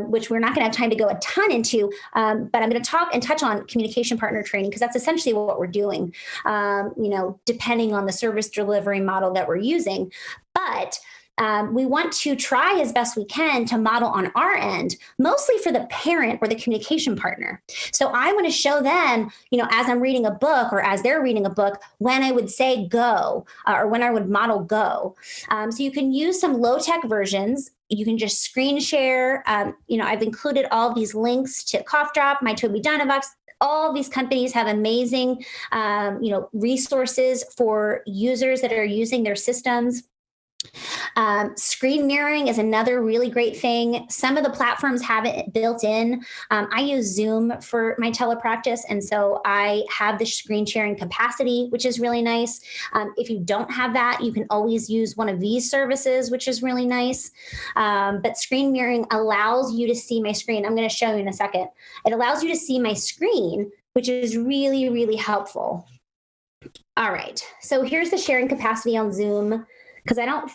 Speaker 2: which we're not going to have time to go a ton into, but I'm going to talk and touch on communication partner training because that's essentially what we're doing, depending on the service delivery model that we're using. But we want to try as best we can to model on our end, mostly for the parent or the communication partner. So I want to show them, as I'm reading a book or as they're reading a book, when I would say go or when I would model go. So you can use some low-tech versions. You can just screen share. I've included all these links to Cough Drop, My Toby Dynavox. All these companies have amazing, resources for users that are using their systems. Screen mirroring is another really great thing. Some of the platforms have it built in. I use Zoom for my telepractice, and so I have the screen sharing capacity, which is really nice. If you don't have that, you can always use one of these services, which is really nice. But screen mirroring allows you to see my screen. I'm going to show you in a second. It allows you to see my screen, which is really, really helpful. All right, so here's the sharing capacity on Zoom. Because I don't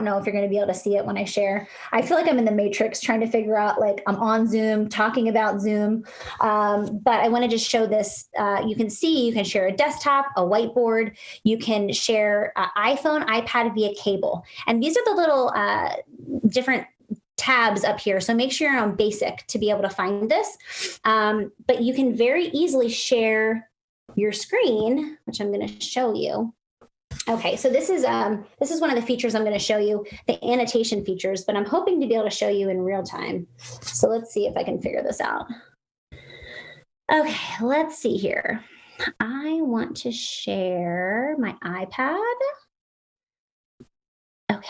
Speaker 2: know if you're going to be able to see it when I share. I feel like I'm in the Matrix trying to figure out, like, I'm on Zoom, talking about Zoom. But I want to just show this. You can share a desktop, a whiteboard. You can share iPhone, iPad via cable. And these are the little different tabs up here. So make sure you're on basic to be able to find this. But you can very easily share your screen, which I'm going to show you. Okay, so this is one of the features I'm going to show you, the annotation features, but I'm hoping to be able to show you in real time. So let's see if I can figure this out. Okay, let's see here. I want to share my iPad. Okay.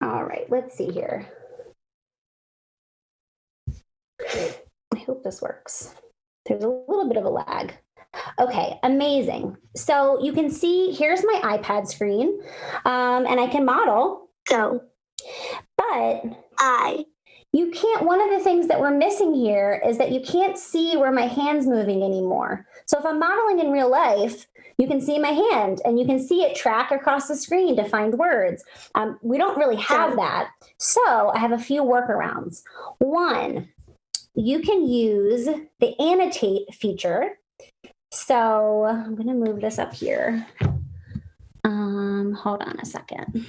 Speaker 2: All right, let's see here. I hope this works. There's a little bit of a lag. Okay, amazing. So you can see, here's my iPad screen, and I can model. So, but you can't, one of the things that we're missing here is that you can't see where my hand's moving anymore. So if I'm modeling in real life, you can see my hand and you can see it track across the screen to find words. We don't really have that. So I have a few workarounds. One, you can use the Annotate feature. So I'm going to move this up here. Hold on a second.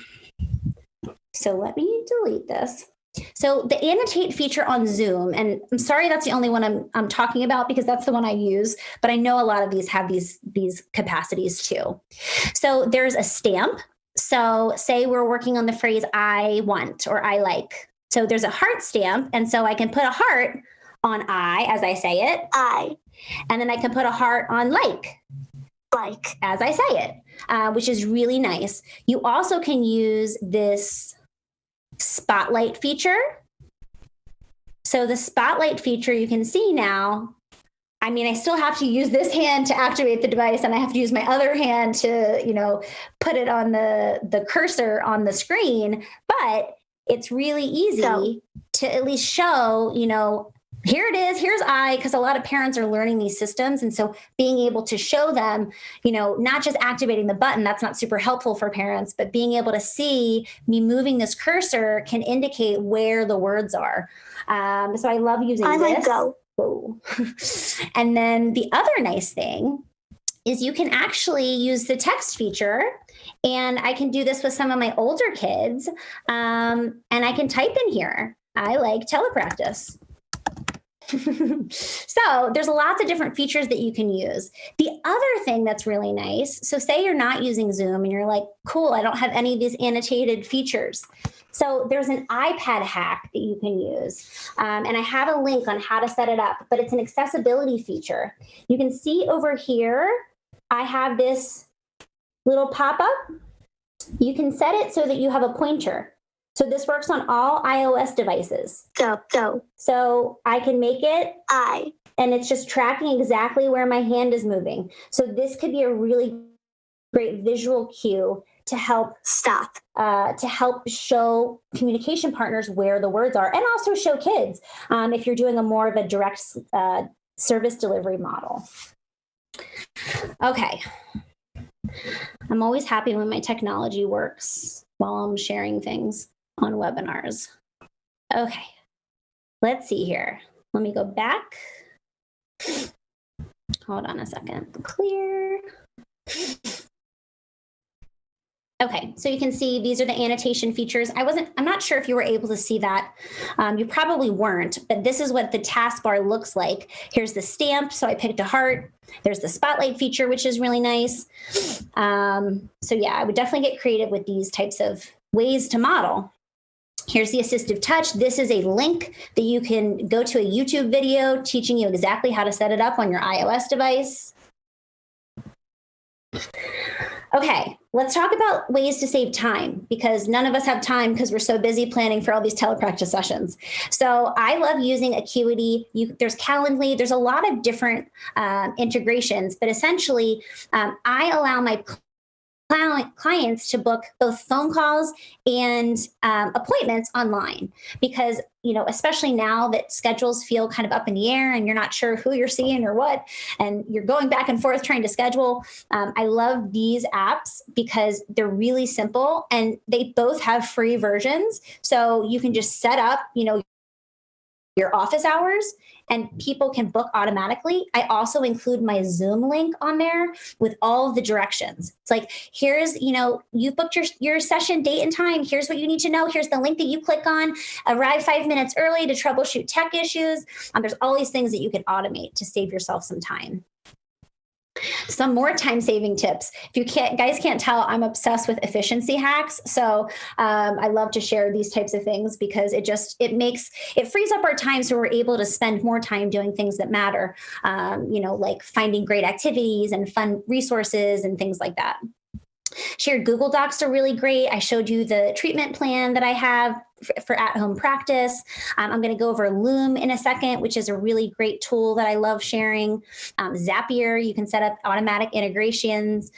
Speaker 2: So let me delete this. So the Annotate feature on Zoom, and I'm sorry that's the only one I'm talking about because that's the one I use, but I know a lot of these have these capacities too. So there's a stamp. So say we're working on the phrase I want or I like. So there's a heart stamp, and so I can put a heart on I as I say it. I. And then I can put a heart on like as I say it, which is really nice. You also can use this spotlight feature. So the spotlight feature, you can see now, I mean, I still have to use this hand to activate the device, and I have to use my other hand to, put it on the cursor on the screen. But it's really easy to at least show, here it is, here's because a lot of parents are learning these systems. And so being able to show them, not just activating the button, that's not super helpful for parents, but being able to see me moving this cursor can indicate where the words are. So I love using this. Go. And then the other nice thing is you can actually use the text feature, and I can do this with some of my older kids, and I can type in here, I like telepractice. So there's lots of different features that you can use. The other thing that's really nice, so say you're not using Zoom and you're like, cool, I don't have any of these annotated features. So there's an iPad hack that you can use. And I have a link on how to set it up, but it's an accessibility feature. You can see over here, I have this little pop-up. You can set it so that you have a pointer. So this works on all iOS devices. Go. So I can make it and it's just tracking exactly where my hand is moving. So this could be a really great visual cue to help to help show communication partners where the words are, and also show kids if you're doing a more of a direct service delivery model. Okay. I'm always happy when my technology works while I'm sharing things on webinars. Okay, let's see here. Let me go back. Hold on a second. Clear. Okay, so you can see these are the annotation features. I'm not sure if you were able to see that. You probably weren't, but this is what the taskbar looks like. Here's the stamp, so I picked a heart. There's the spotlight feature, which is really nice. So yeah, I would definitely get creative with these types of ways to model. Here's the assistive touch. This is a link that you can go to a YouTube video teaching you exactly how to set it up on your iOS device. Okay, let's talk about ways to save time, because none of us have time because we're so busy planning for all these telepractice sessions. So I love using Acuity. There's Calendly. There's a lot of different integrations, but essentially I allow my clients to book both phone calls and appointments online, because especially now that schedules feel kind of up in the air and you're not sure who you're seeing or what, and you're going back and forth trying to schedule. I love these apps because they're really simple and they both have free versions. So you can just set up, your office hours and people can book automatically. I also include my Zoom link on there with all of the directions. It's like, here's, you booked your session date and time. Here's what you need to know. Here's the link that you click on. Arrive 5 minutes early to troubleshoot tech issues. There's all these things that you can automate to save yourself some time. Some more time-saving tips. If you guys can't tell, I'm obsessed with efficiency hacks. So I love to share these types of things because it frees up our time so we're able to spend more time doing things that matter, like finding great activities and fun resources and things like that. Shared Google Docs are really great. I showed you the treatment plan that I have for at-home practice. I'm going to go over Loom in a second, which is a really great tool that I love sharing. Zapier, you can set up automatic integrations.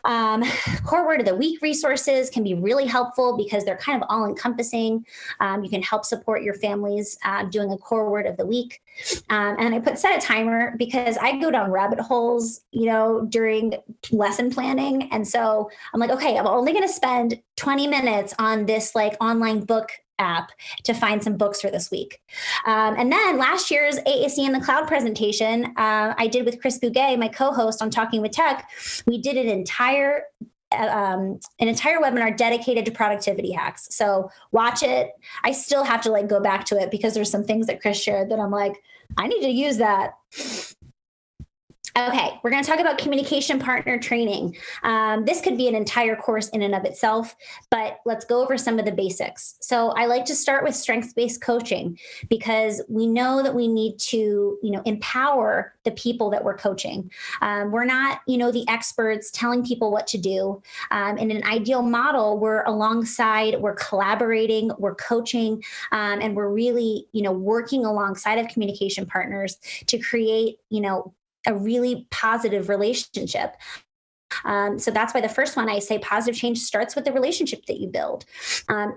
Speaker 2: Core Word of the Week resources can be really helpful because they're kind of all-encompassing. You can help support your families doing a core word of the week. And I set a timer because I go down rabbit holes, during lesson planning. And so I'm like, okay, I'm only going to spend 20 minutes on this online book app to find some books for this week. And then last year's AAC in the Cloud presentation, I did with Chris Bouguet, my co-host on Talking with Tech. We did an entire webinar dedicated to productivity hacks. So watch it. I still have to go back to it because there's some things that Chris shared that I'm like, I need to use that. Okay, we're going to talk about communication partner training. This could be an entire course in and of itself, but let's go over some of the basics. So I like to start with strengths-based coaching because we know that we need to, empower the people that we're coaching. We're not, the experts telling people what to do. In an ideal model, we're alongside, we're collaborating, we're coaching, and we're really, working alongside of communication partners to create, a really positive relationship. So that's why the first one I say positive change starts with the relationship that you build.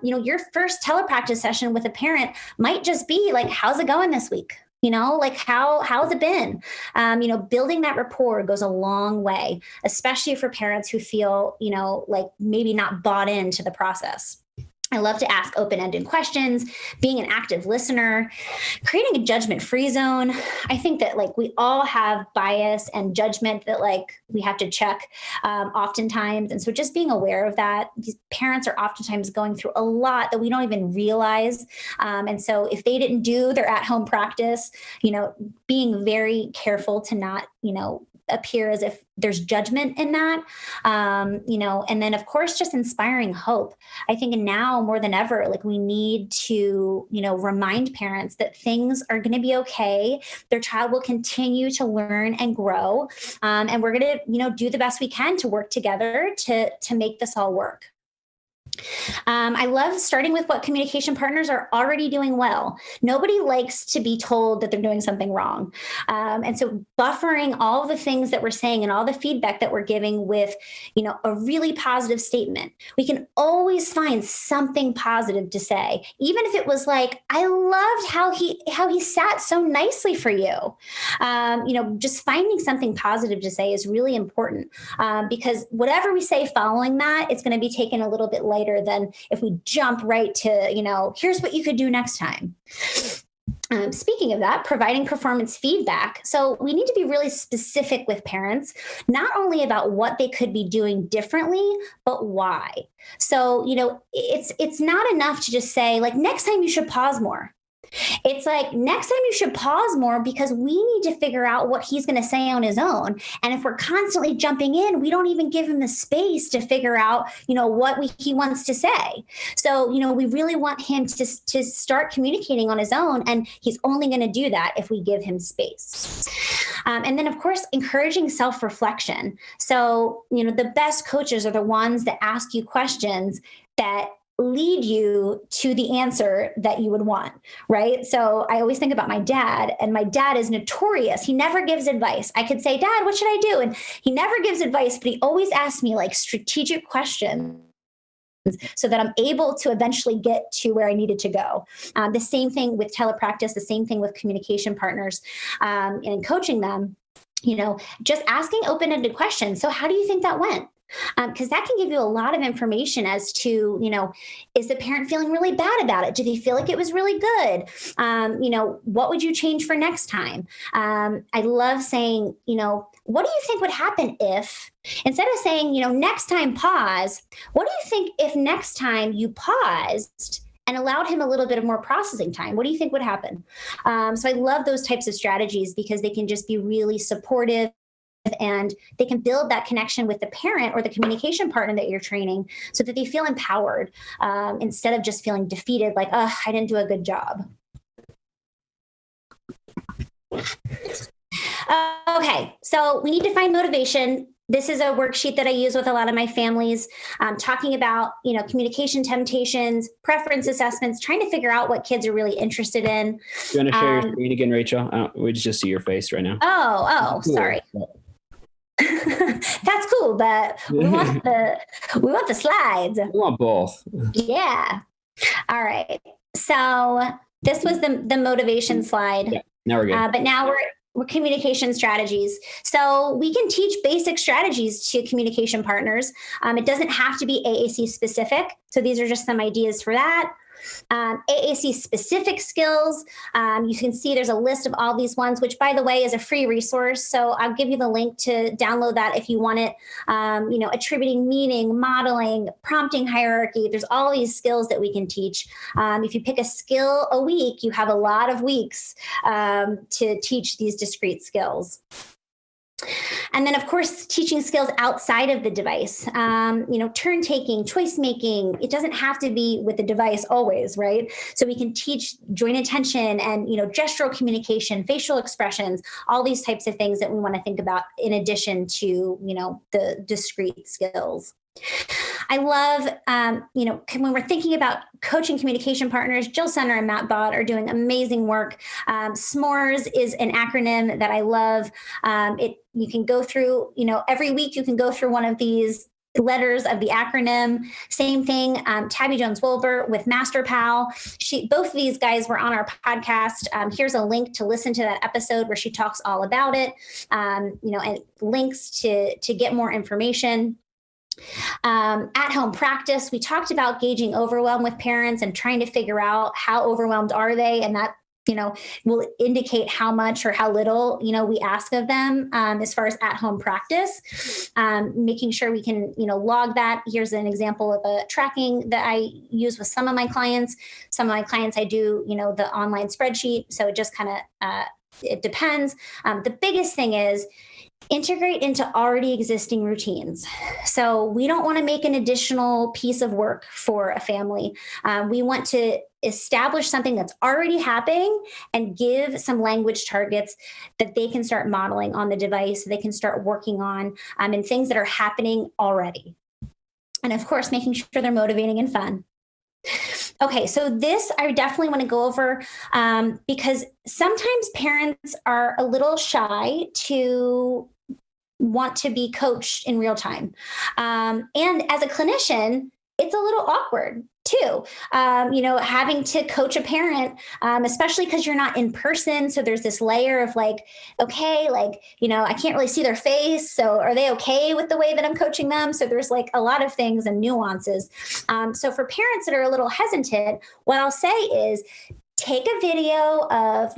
Speaker 2: Your first telepractice session with a parent might just be like, how's it going this week? How's it been? Building that rapport goes a long way, especially for parents who feel, like maybe not bought into the process. I love to ask open-ended questions, being an active listener, creating a judgment-free zone. I think that we all have bias and judgment that we have to check oftentimes. And so just being aware of that, these parents are oftentimes going through a lot that we don't even realize. And so if they didn't do their at-home practice, being very careful to not, appear as if there's judgment in that, and then of course, just inspiring hope. I think now more than ever, we need to, remind parents that things are going to be okay. Their child will continue to learn and grow. And we're going to, do the best we can to work together to make this all work. I love starting with what communication partners are already doing well. Nobody likes to be told that they're doing something wrong. And so buffering all the things that we're saying and all the feedback that we're giving with, a really positive statement. We can always find something positive to say, even if it was I loved how he sat so nicely for you. Just finding something positive to say is really important because whatever we say following that, it's going to be taken a little bit later than if we jump right to, here's what you could do next time. Speaking of that, providing performance feedback. So we need to be really specific with parents, not only about what they could be doing differently, but why. So, it's not enough to just say next time you should pause more. It's next time you should pause more because we need to figure out what he's going to say on his own. And if we're constantly jumping in, we don't even give him the space to figure out, what he wants to say. So, we really want him to start communicating on his own. And he's only going to do that if we give him space. And then, of course, encouraging self-reflection. So, the best coaches are the ones that ask you questions that lead you to the answer that you would want, right? So I always think about my dad, and my dad is notorious. He never gives advice. I could say, Dad, what should I do? And he never gives advice, but he always asks me strategic questions so that I'm able to eventually get to where I needed to go. The same thing with telepractice, the same thing with communication partners and coaching them, just asking open-ended questions. So how do you think that went? Because that can give you a lot of information as to, is the parent feeling really bad about it? Do they feel like it was really good? What would you change for next time? I love saying, what do you think would happen if, instead of saying, next time pause, what do you think if next time you paused and allowed him a little bit of more processing time? What do you think would happen? So I love those types of strategies because they can just be really supportive, and they can build that connection with the parent or the communication partner that you're training so that they feel empowered instead of just feeling defeated, I didn't do a good job. Okay, so we need to find motivation. This is a worksheet that I use with a lot of my families, talking about, communication temptations, preference assessments, trying to figure out what kids are really interested in.
Speaker 3: Do you want to share your screen again, Rachel? We just see your face right now.
Speaker 2: Oh, sorry. That's cool, but we want the slides.
Speaker 3: We want both.
Speaker 2: Yeah. All right. So this was the motivation slide.
Speaker 3: Yeah, now we're good.
Speaker 2: But now we're communication strategies. So we can teach basic strategies to communication partners. It doesn't have to be AAC specific. So these are just some ideas for that. AAC specific skills. You can see there's a list of all these ones, which by the way is a free resource. So I'll give you the link to download that if you want it. Attributing meaning, modeling, prompting hierarchy. There's all these skills that we can teach. If you pick a skill a week, you have a lot of weeks to teach these discrete skills. And then, of course, teaching skills outside of the device, turn taking, choice making. It doesn't have to be with the device always, right? So we can teach joint attention and, gestural communication, facial expressions, all these types of things that we want to think about in addition to, the discrete skills. I love, when we're thinking about coaching communication partners, Jill Center and Matt Bott are doing amazing work. SMORES is an acronym that I love. You can go through, every week you can go through one of these letters of the acronym. Same thing, Tabby Jones-Wilbur with MasterPal. Both of these guys were on our podcast. Here's a link to listen to that episode where she talks all about it, and links to get more information. At-home practice, we talked about gauging overwhelm with parents and trying to figure out how overwhelmed are they, and that will indicate how much or how little we ask of them as far as at-home practice. Making sure we can log that. Here's an example of a tracking that I use with some of my clients. Some of my clients I do the online spreadsheet, so it just kind of it depends. The biggest thing is integrate into already existing routines. So we don't want to make an additional piece of work for a family. We want to establish something that's already happening and give some language targets that they can start modeling on the device, they can start working on, and things that are happening already. And of course, making sure they're motivating and fun. Okay, so this I definitely want to go over because sometimes parents are a little shy to want to be coached in real time. And as a clinician, it's a little awkward too, having to coach a parent, especially because you're not in person. So there's this layer of I can't really see their face. So are they okay with the way that I'm coaching them? So there's a lot of things and nuances. So for parents that are a little hesitant, what I'll say is, take a video of,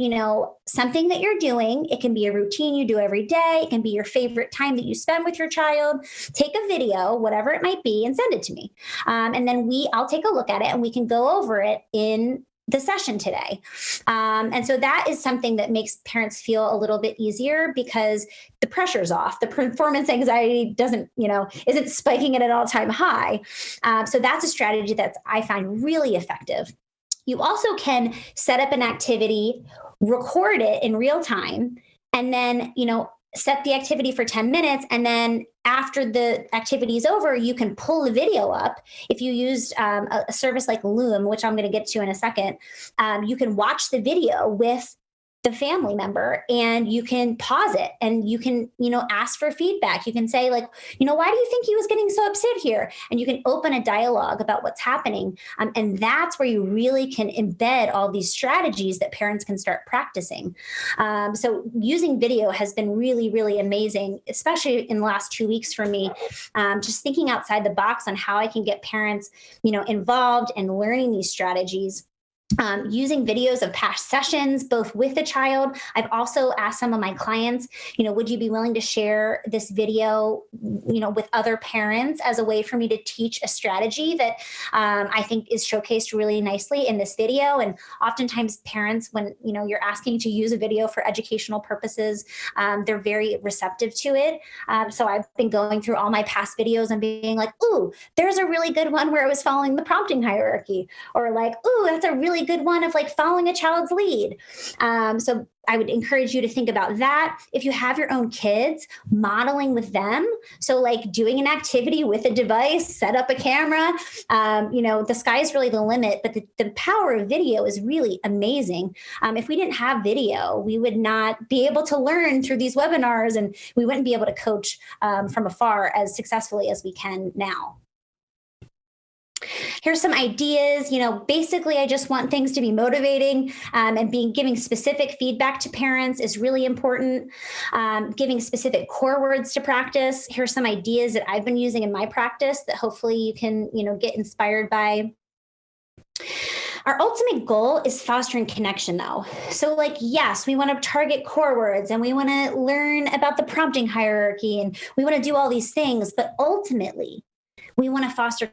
Speaker 2: something that you're doing. It can be a routine you do every day. It can be your favorite time that you spend with your child. Take a video, whatever it might be, and send it to me. And then I'll take a look at it and we can go over it in the session today. And so that is something that makes parents feel a little bit easier because the pressure's off. The performance anxiety isn't spiking at an all-time high. So that's a strategy that I find really effective. You also can set up an activity, record it in real time, and then, set the activity for 10 minutes. And then after the activity is over, you can pull the video up. If you used a service like Loom, which I'm going to get to in a second, you can watch the video with the family member and you can pause it and you can, ask for feedback. You can say why do you think he was getting so upset here? And you can open a dialogue about what's happening. And that's where you really can embed all these strategies that parents can start practicing. So using video has been really, really amazing, especially in the last 2 weeks for me. Just thinking outside the box on how I can get parents, involved and learning these strategies. Using videos of past sessions, both with the child. I've also asked some of my clients, would you be willing to share this video, with other parents as a way for me to teach a strategy that I think is showcased really nicely in this video. And oftentimes parents, when, you're asking to use a video for educational purposes, they're very receptive to it. So I've been going through all my past videos and being like, ooh, there's a really good one where I was following the prompting hierarchy, or ooh, that's a really good one of following a child's lead. So I would encourage you to think about that. If you have your own kids, modeling with them. So doing an activity with a device, set up a camera, the sky is really the limit, but the power of video is really amazing. If we didn't have video, we would not be able to learn through these webinars and we wouldn't be able to coach from afar as successfully as we can now. Here's some ideas. Basically, I just want things to be motivating, and giving specific feedback to parents is really important. Giving specific core words to practice. Here's some ideas that I've been using in my practice that hopefully you can, get inspired by. Our ultimate goal is fostering connection, though. So yes, we want to target core words and we want to learn about the prompting hierarchy and we want to do all these things, but ultimately we want to foster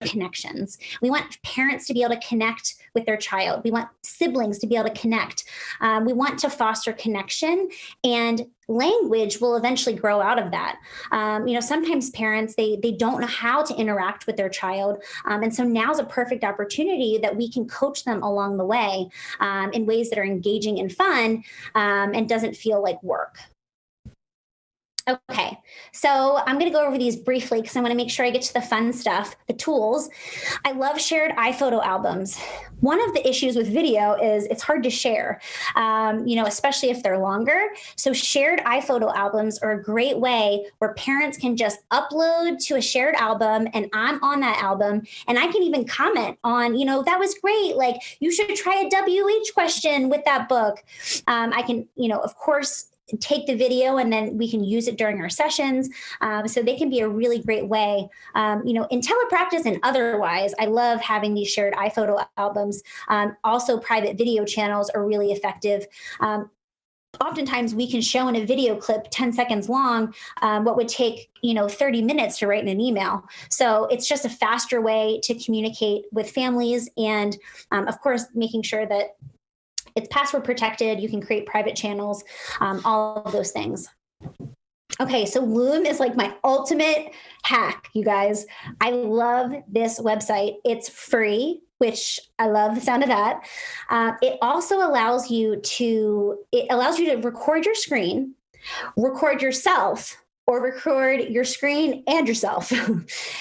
Speaker 4: connections. We want parents to be able to connect with their child. We want siblings to be able to connect. We want to foster connection, and language will eventually grow out of that. Sometimes parents, they don't know how to interact with their child. And so now's a perfect opportunity that we can coach them along the way in ways that are engaging and fun and doesn't feel like work. Okay, so I'm going to go over these briefly because I want to make sure I get to the fun stuff, the tools. I love shared iPhoto albums. One of the issues with video is it's hard to share, especially if they're longer. So shared iPhoto albums are a great way where parents can just upload to a shared album, and I'm on that album, and I can even comment on, that was great. Like, you should try a WH question with that book. I can, of course, take the video, and then we can use it during our sessions. So they can be a really great way, in telepractice and otherwise. I love having these shared iPhoto albums. Also, private video channels are really effective. Oftentimes we can show in a video clip 10 seconds long what would take 30 minutes to write in an email. So it's just a faster way to communicate with families, and of course making sure that it's password protected. You can create private channels, all of those things. Okay, so Loom is like my ultimate hack, you guys. I love this website. It's free, which I love the sound of that. It also allows you to record your screen, record yourself, or record your screen and yourself.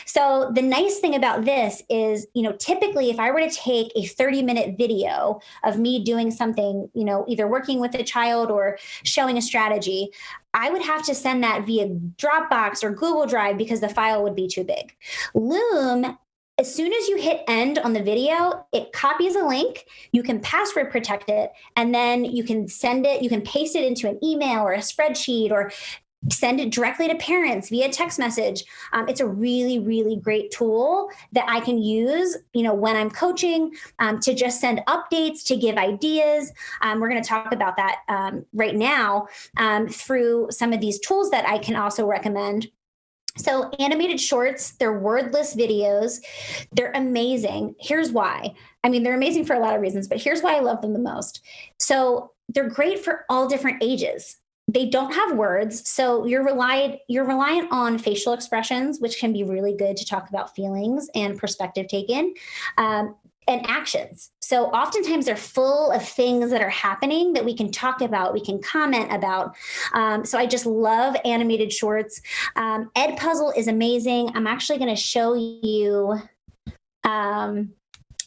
Speaker 4: So the nice thing about this is, typically if I were to take a 30-minute video of me doing something, either working with a child or showing a strategy, I would have to send that via Dropbox or Google Drive because the file would be too big. Loom, as soon as you hit end on the video, it copies a link, you can password protect it, and then you can send it, you can paste it into an email or a spreadsheet, or send it directly to parents via text message. It's a really, really great tool that I can use, when I'm coaching, to just send updates, to give ideas. We're going to talk about that right now through some of these tools that I can also recommend. So animated shorts, they're wordless videos. They're amazing. Here's why. They're amazing for a lot of reasons, but here's why I love them the most. So they're great for all different ages. They don't have words, so you're reliant on facial expressions, which can be really good to talk about feelings and perspective taken, and actions. So oftentimes they're full of things that are happening that we can talk about, we can comment about. So I just love animated shorts. Edpuzzle is amazing. I'm actually going to show you.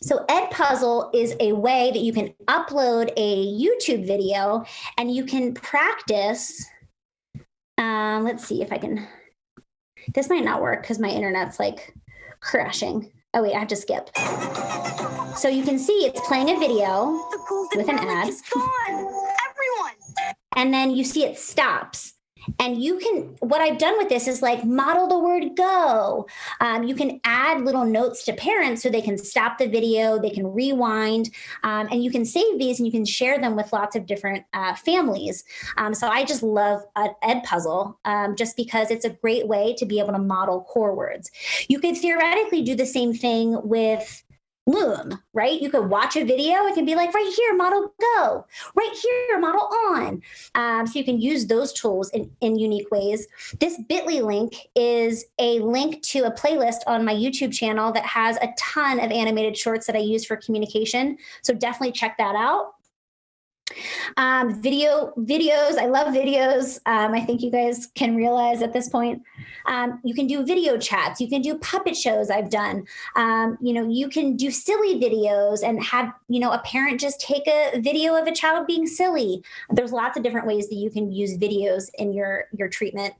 Speaker 4: So Edpuzzle is a way that you can upload a YouTube video and you can practice. Let's see if I can, this might not work because my internet's like crashing. Oh wait, I have to skip. So you can see it's playing a video with an ad. Everyone. And then you see it stops. And what I've done with this is like model the word go. You can add little notes to parents so they can stop the video, they can rewind, and you can save these and you can share them with lots of different families. So I just love Edpuzzle just because it's a great way to be able to model core words. You could theoretically do the same thing with Loom, right? You could watch a video. It can be like right here, model go, right here, model on. So you can use those tools in unique ways. This bit.ly link is a link to a playlist on my YouTube channel that has a ton of animated shorts that I use for communication. So definitely check that out. Videos. I love videos. I think you guys can realize at this point, you can do video chats. You can do puppet shows I've done. You can do silly videos and have, a parent just take a video of a child being silly. There's lots of different ways that you can use videos in your treatment.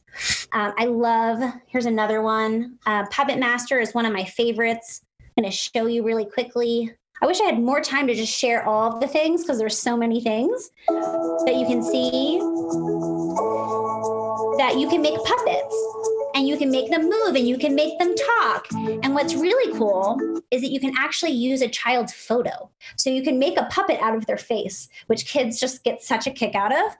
Speaker 4: Here's another one. Puppet Master is one of my favorites. I'm going to show you really quickly. I wish I had more time to just share all of the things because there's so many things that you can see that you can make puppets and you can make them move and you can make them talk. And what's really cool is that you can actually use a child's photo. So you can make a puppet out of their face, which kids just get such a kick out of.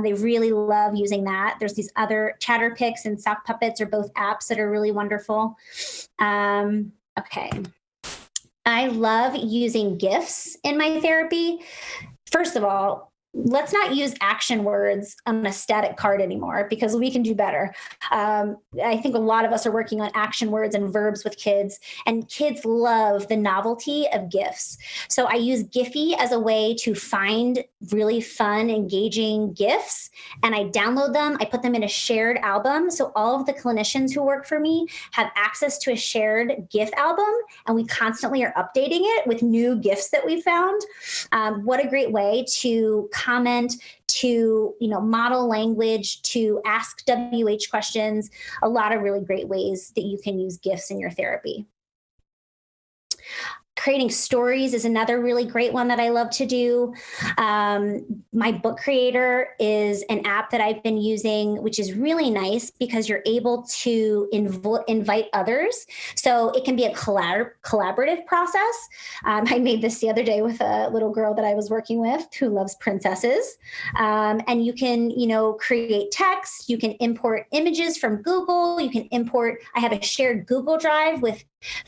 Speaker 4: They really love using that. There's these other Chatterpix and Sock Puppets are both apps that are really wonderful. Okay. I love using GIFs in my therapy. First of all, let's not use action words on a static card anymore, because we can do better. I think a lot of us are working on action words and verbs with kids, and kids love the novelty of GIFs. So I use Giphy as a way to find really fun, engaging GIFs, and I download them. I put them in a shared album. So all of the clinicians who work for me have access to a shared GIF album, and we constantly are updating it with new GIFs that we found. What a great way to comment, to model language, to ask WH questions. A lot of really great ways that you can use GIFs in your therapy. Creating stories is another really great one that I love to do. My Book Creator is an app that I've been using, which is really nice because you're able to invite others. So it can be a collaborative process. I made this the other day with a little girl that I was working with who loves princesses. And you can, create text. You can import images from Google. You can I have a shared Google Drive with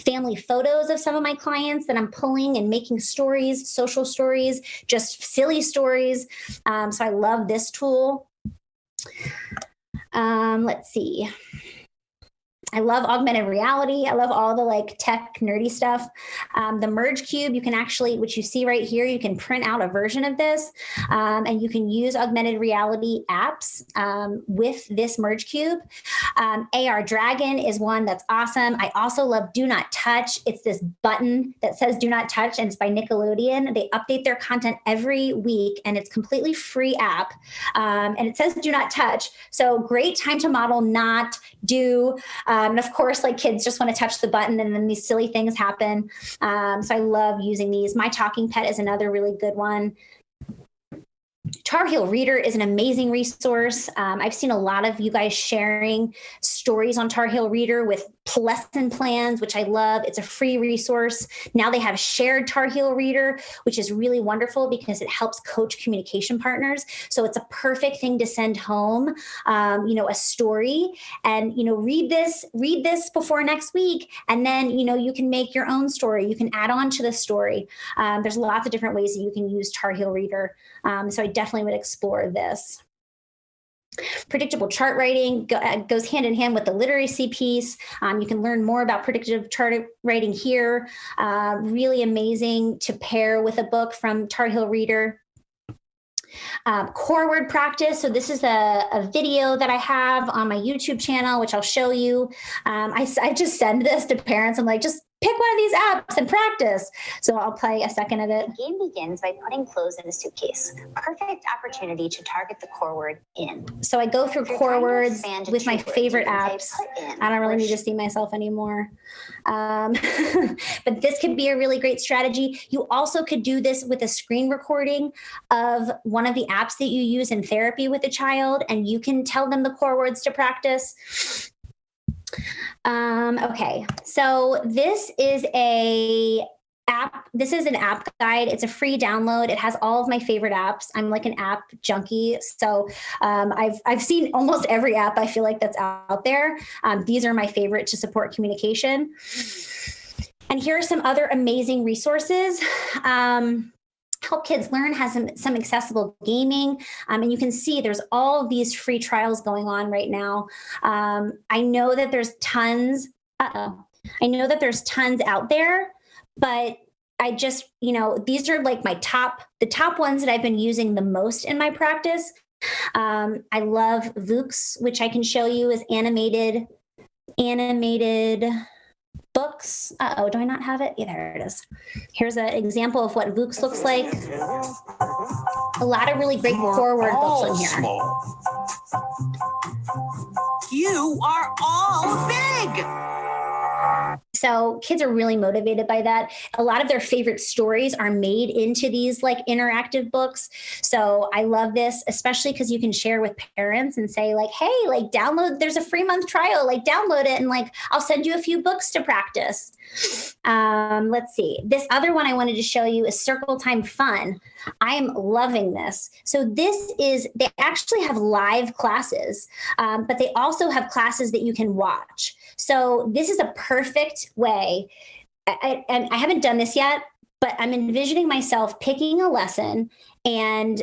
Speaker 4: family photos of some of my clients that I'm pulling and making stories, social stories, just silly stories. So I love this tool. Let's see. I love augmented reality. I love all the tech nerdy stuff. The Merge Cube, you can actually, which you see right here, you can print out a version of this, and you can use augmented reality apps with this Merge Cube. AR Dragon is one that's awesome. I also love Do Not Touch. It's this button that says Do Not Touch, and it's by Nickelodeon. They update their content every week, and it's completely free app. And it says Do Not Touch. So great time to model not, do. And of course, kids just want to touch the button and then these silly things happen. So I love using these. My Talking Pet is another really good one. Tar Heel Reader is an amazing resource. I've seen a lot of you guys sharing stories on Tar Heel Reader with lesson plans, which I love. It's a free resource. Now they have shared Tar Heel Reader, which is really wonderful because it helps coach communication partners. So it's a perfect thing to send home, a story, and, read this before next week. And then, you can make your own story. You can add on to the story. There's lots of different ways that you can use Tar Heel Reader. So I definitely would explore this. Predictable chart writing goes hand in hand with the literacy piece. You can learn more about predictive chart writing here. Really amazing to pair with a book from Tar Heel Reader. Core word practice. So this is a video that I have on my YouTube channel, which I'll show you. I just send this to parents. I'm like, just pick one of these apps and practice. So I'll play a second of it.
Speaker 5: The game begins by putting clothes in a suitcase. Perfect opportunity to target the core word in.
Speaker 4: So I go through core words with my favorite apps. I don't really need to see myself anymore. But this could be a really great strategy. You also could do this with a screen recording of one of the apps that you use in therapy with a child, and you can tell them the core words to practice. Okay, so this is an app guide. It's a free download. It has all of my favorite apps. I'm like an app junkie. So I've seen almost every app I feel like that's out there. These are my favorite to support communication. And here are some other amazing resources. Help Kids Learn has some accessible gaming. And you can see there's all of these free trials going on right now. I know that there's tons. I know that there's tons out there, but I just, these are like the top ones that I've been using the most in my practice. I love Moocs, which I can show you is animated books. Do I not have it? Yeah, there it is. Here's an example of what Moocs looks like. A lot of really great forward books on here.
Speaker 6: Small. You are all big.
Speaker 4: So kids are really motivated by that. A lot of their favorite stories are made into these interactive books. So I love this, especially because you can share with parents and say hey, download, there's a free month trial, download it. And I'll send you a few books to practice. Let's see. This other one I wanted to show you is Circle Time Fun. I am loving this. So they actually have live classes, but they also have classes that you can watch. So this is a perfect way. And I haven't done this yet, but I'm envisioning myself picking a lesson and,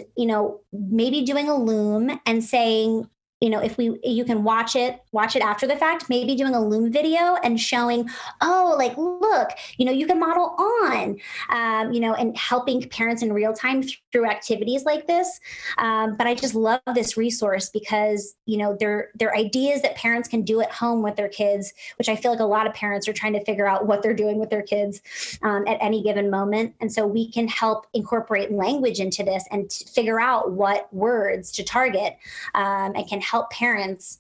Speaker 4: maybe doing a loom and saying, if you can watch it after the fact, maybe doing a loom video and showing, look, you can model on, and helping parents in real time through activities like this. But I just love this resource because, they're ideas that parents can do at home with their kids, which I feel like a lot of parents are trying to figure out what they're doing with their kids at any given moment. And so we can help incorporate language into this and figure out what words to target, and can help parents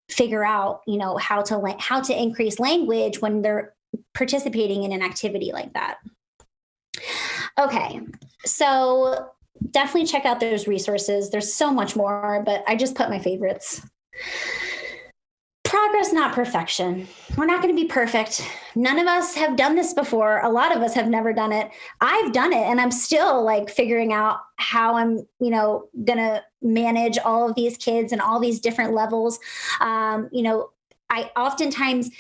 Speaker 4: figure out, how to increase language when they're participating in an activity like that. Okay, so definitely check out those resources. There's so much more, but I just put my favorites. Progress, not perfection. We're not going to be perfect. None of us have done this before. A lot of us have never done it. I've done it, and I'm still figuring out how I'm, going to manage all of these kids and all these different levels. I oftentimes,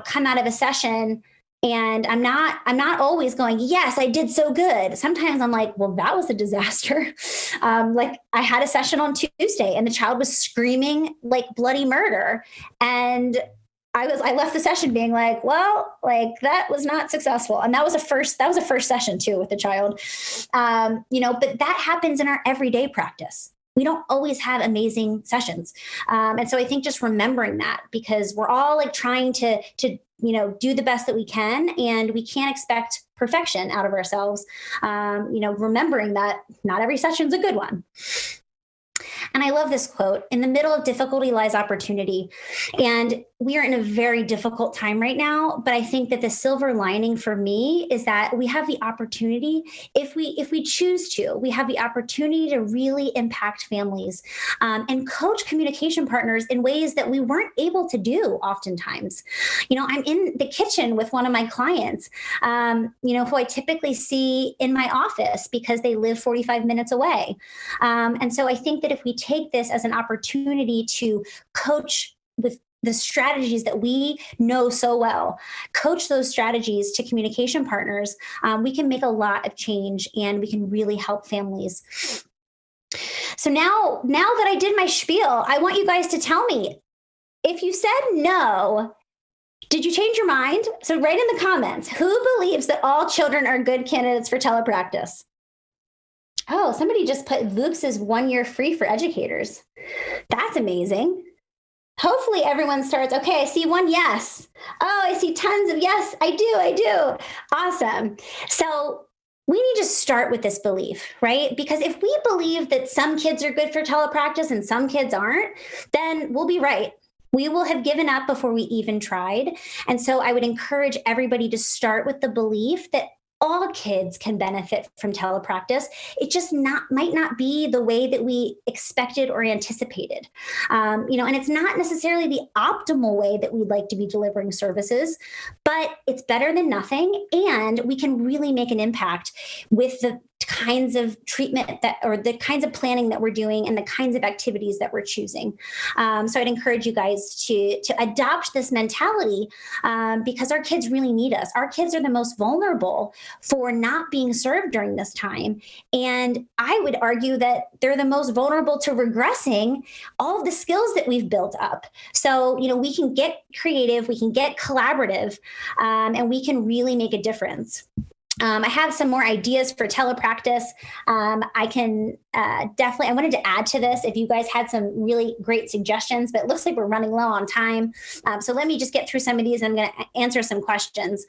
Speaker 4: come out of a session and I'm not always going, yes, I did so good. Sometimes I'm like, well, that was a disaster. I had a session on Tuesday and the child was screaming like bloody murder. And I left the session being like, well, that was not successful. And that was a first session too with the child. But that happens in our everyday practice. We don't always have amazing sessions. And so I think just remembering that, because we're all trying to do the best that we can, and we can't expect perfection out of ourselves. Remembering that not every session's a good one. And I love this quote: in the middle of difficulty lies opportunity. And we are in a very difficult time right now, but I think that the silver lining for me is that we have the opportunity, if we choose to, we have the opportunity to really impact families, and coach communication partners in ways that we weren't able to do oftentimes. I'm in the kitchen with one of my clients, who I typically see in my office because they live 45 minutes away. And so I think that if we take this as an opportunity to coach with the strategies that we know so well, coach those strategies to communication partners, we can make a lot of change and we can really help families. So now that I did my spiel, I want you guys to tell me, if you said no, did you change your mind? So write in the comments, who believes that all children are good candidates for telepractice? Oh, somebody just put Moocs is 1 year free for educators. That's amazing. Hopefully everyone starts, okay, I see one yes. Oh, I see tons of yes, I do. Awesome. So we need to start with this belief, right? Because if we believe that some kids are good for telepractice and some kids aren't, then we'll be right. We will have given up before we even tried. And so I would encourage everybody to start with the belief that all kids can benefit from telepractice. It just might not be the way that we expected or anticipated. And it's not necessarily the optimal way that we'd like to be delivering services, but it's better than nothing. And we can really make an impact with the kinds of treatment or the kinds of planning that we're doing and the kinds of activities that we're choosing. So I'd encourage you guys to adopt this mentality, because our kids really need us. Our kids are the most vulnerable for not being served during this time. And I would argue that they're the most vulnerable to regressing all of the skills that we've built up. So, we can get creative, we can get collaborative, and we can really make a difference. I have some more ideas for telepractice. I can I wanted to add to this if you guys had some really great suggestions, but it looks like we're running low on time. So let me just get through some of these and I'm going to answer some questions.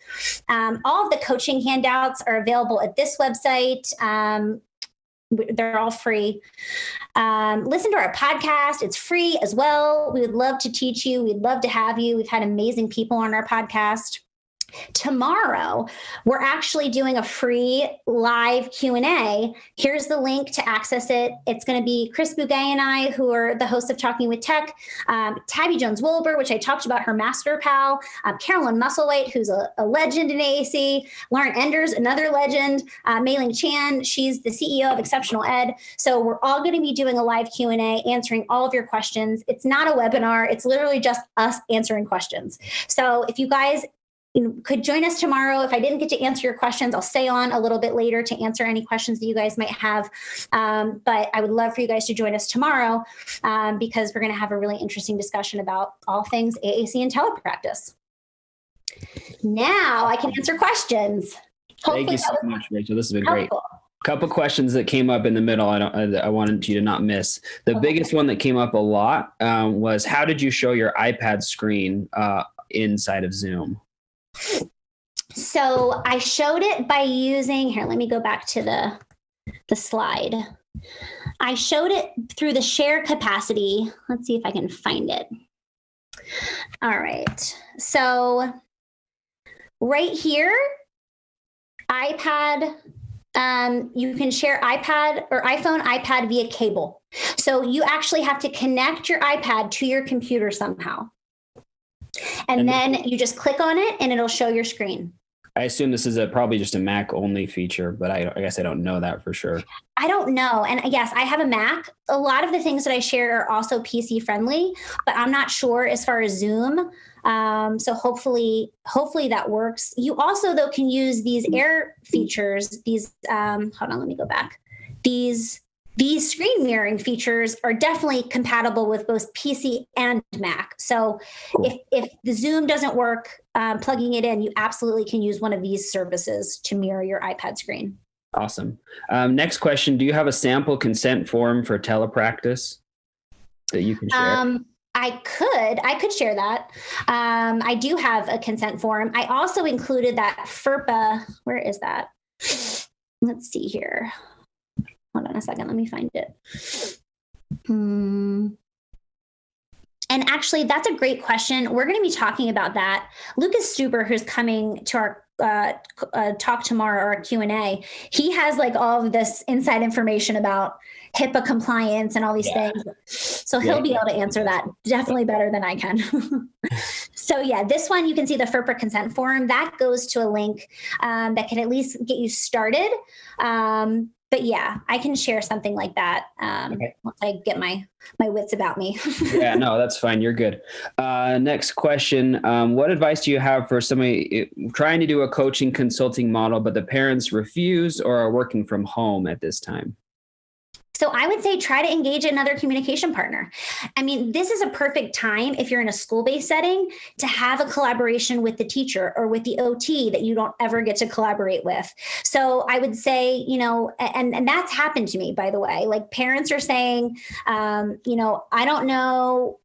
Speaker 4: All of the coaching handouts are available at this website. They're all free. Listen to our podcast. It's free as well. We would love to teach you. We'd love to have you. We've had amazing people on our podcast. Tomorrow, we're actually doing a free live Q&A. Here's the link to access it. It's going to be Chris Bouguet and I, who are the hosts of Talking with Tech, Tabby Jones-Wilbur, which I talked about, her master pal, Carolyn Musselwhite, who's a legend in AAC, Lauren Enders, another legend, Mei-Ling Chan, she's the CEO of Exceptional Ed. So we're all going to be doing a live Q&A, answering all of your questions. It's not a webinar. It's literally just us answering questions. So if you guys could join us tomorrow. If I didn't get to answer your questions, I'll stay on a little bit later to answer any questions that you guys might have. But I would love for you guys to join us tomorrow because we're going to have a really interesting discussion about all things AAC and telepractice. Now I can answer questions.
Speaker 3: Thank you so much, Rachel. This has been great. Couple questions that came up in the middle. I wanted you to not miss. The biggest one that came up a lot was, how did you show your iPad screen inside of Zoom?
Speaker 4: So I showed it by using, here, let me go back to the slide. I showed it through the share capacity. Let's see if I can find it. All right. So right here, iPad, you can share iPad or iPhone, iPad via cable. So you actually have to connect your iPad to your computer somehow. And then you just click on it and it'll show your screen.
Speaker 3: I assume this is probably just a Mac only feature, but I guess I don't know that for sure.
Speaker 4: I don't know. And yes, I have a Mac. A lot of the things that I share are also PC friendly, but I'm not sure as far as Zoom. So hopefully that works. You also, though, can use these air features, these, hold on, let me go back. These screen mirroring features are definitely compatible with both PC and Mac. So cool. If the Zoom doesn't work, plugging it in, you absolutely can use one of these services to mirror your iPad screen.
Speaker 3: Awesome. Next question. Do you have a sample consent form for telepractice that you can share?
Speaker 4: I could share that. I do have a consent form. I also included that FERPA. Where is that? Let's see here. Hold on a second. Let me find it. And actually, that's a great question. We're going to be talking about that. Lucas Stuber, who's coming to our talk tomorrow, or Q&A, he has like all of this inside information about HIPAA compliance and all these things. So he'll be able to answer that definitely better than I can. So yeah, this one, you can see the FERPA consent form. That goes to a link that can at least get you started. But yeah, I can share something like that once I get my wits about me.
Speaker 3: Yeah, no, that's fine. You're good. Next question. What advice do you have for somebody trying to do a coaching consulting model, but the parents refuse or are working from home at this time?
Speaker 4: So I would say try to engage another communication partner. I mean, this is a perfect time if you're in a school-based setting to have a collaboration with the teacher or with the OT that you don't ever get to collaborate with. So I would say, and that's happened to me, by the way, like parents are saying, I don't know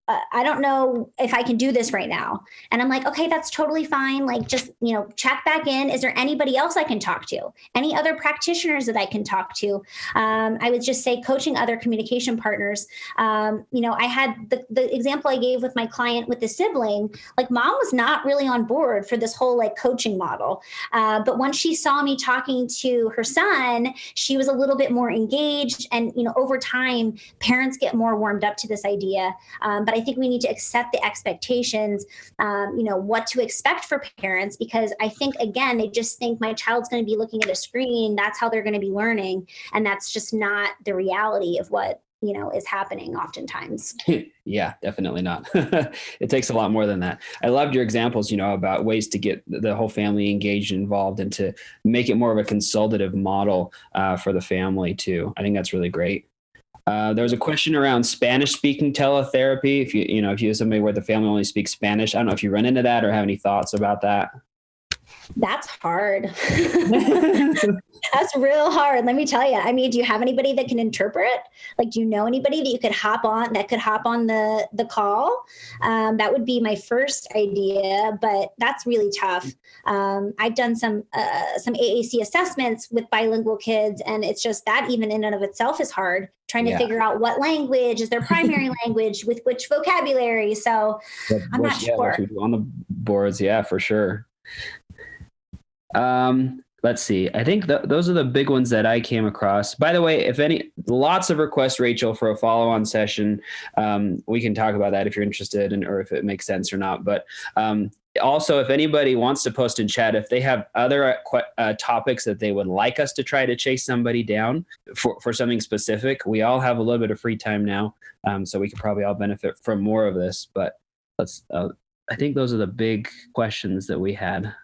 Speaker 4: if I can do this right now. And I'm like, okay, that's totally fine. Like, just, check back in. Is there anybody else I can talk to? Any other practitioners that I can talk to? I would just say coaching other communication partners. I had the example I gave with my client with the sibling, like mom was not really on board for this whole like coaching model. But once she saw me talking to her son, she was a little bit more engaged. And, over time, parents get more warmed up to this idea. But I think we need to accept the expectations, what to expect for parents, because I think, again, they just think my child's going to be looking at a screen. That's how they're going to be learning. And that's just not the reality of what, is happening oftentimes.
Speaker 3: Yeah, definitely not. It takes a lot more than that. I loved your examples, about ways to get the whole family engaged and involved and to make it more of a consultative model for the family too. I think that's really great. There was a question around Spanish-speaking teletherapy. If you have somebody where the family only speaks Spanish, I don't know if you run into that or have any thoughts about that.
Speaker 4: That's hard. That's real hard. Let me tell you. I mean, do you have anybody that can interpret? Like, do you know anybody that you could hop on the call? That would be my first idea, but that's really tough. I've done some AAC assessments with bilingual kids, and it's just that even in and of itself is hard, trying to figure out what language is their primary language with which vocabulary. So I'm not sure.
Speaker 3: On the boards. Yeah, for sure. Let's see. I think those are the big ones that I came across. By the way, lots of requests, Rachel, for a follow-on session. We can talk about that if you're interested or if it makes sense or not. But also, if anybody wants to post in chat, if they have other topics that they would like us to try to chase somebody down for something specific, we all have a little bit of free time now. So we could probably all benefit from more of this. But I think those are the big questions that we had.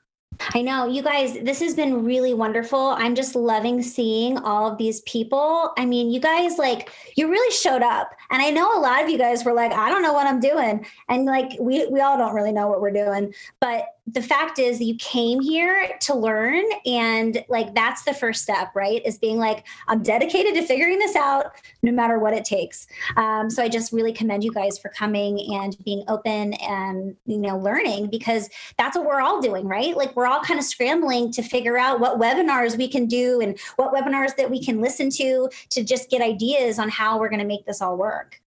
Speaker 4: I know, you guys, this has been really wonderful. I'm just loving seeing all of these people. I mean, you guys, like, you really showed up. And I know a lot of you guys were like, I don't know what I'm doing. And like, we all don't really know what we're doing. But the fact is that you came here to learn. And like, that's the first step, right? Is being like, I'm dedicated to figuring this out no matter what it takes. So I just really commend you guys for coming and being open and, learning, because that's what we're all doing, right? Like, we're all kind of scrambling to figure out what webinars we can do and what webinars that we can listen to just get ideas on how we're going to make this all work.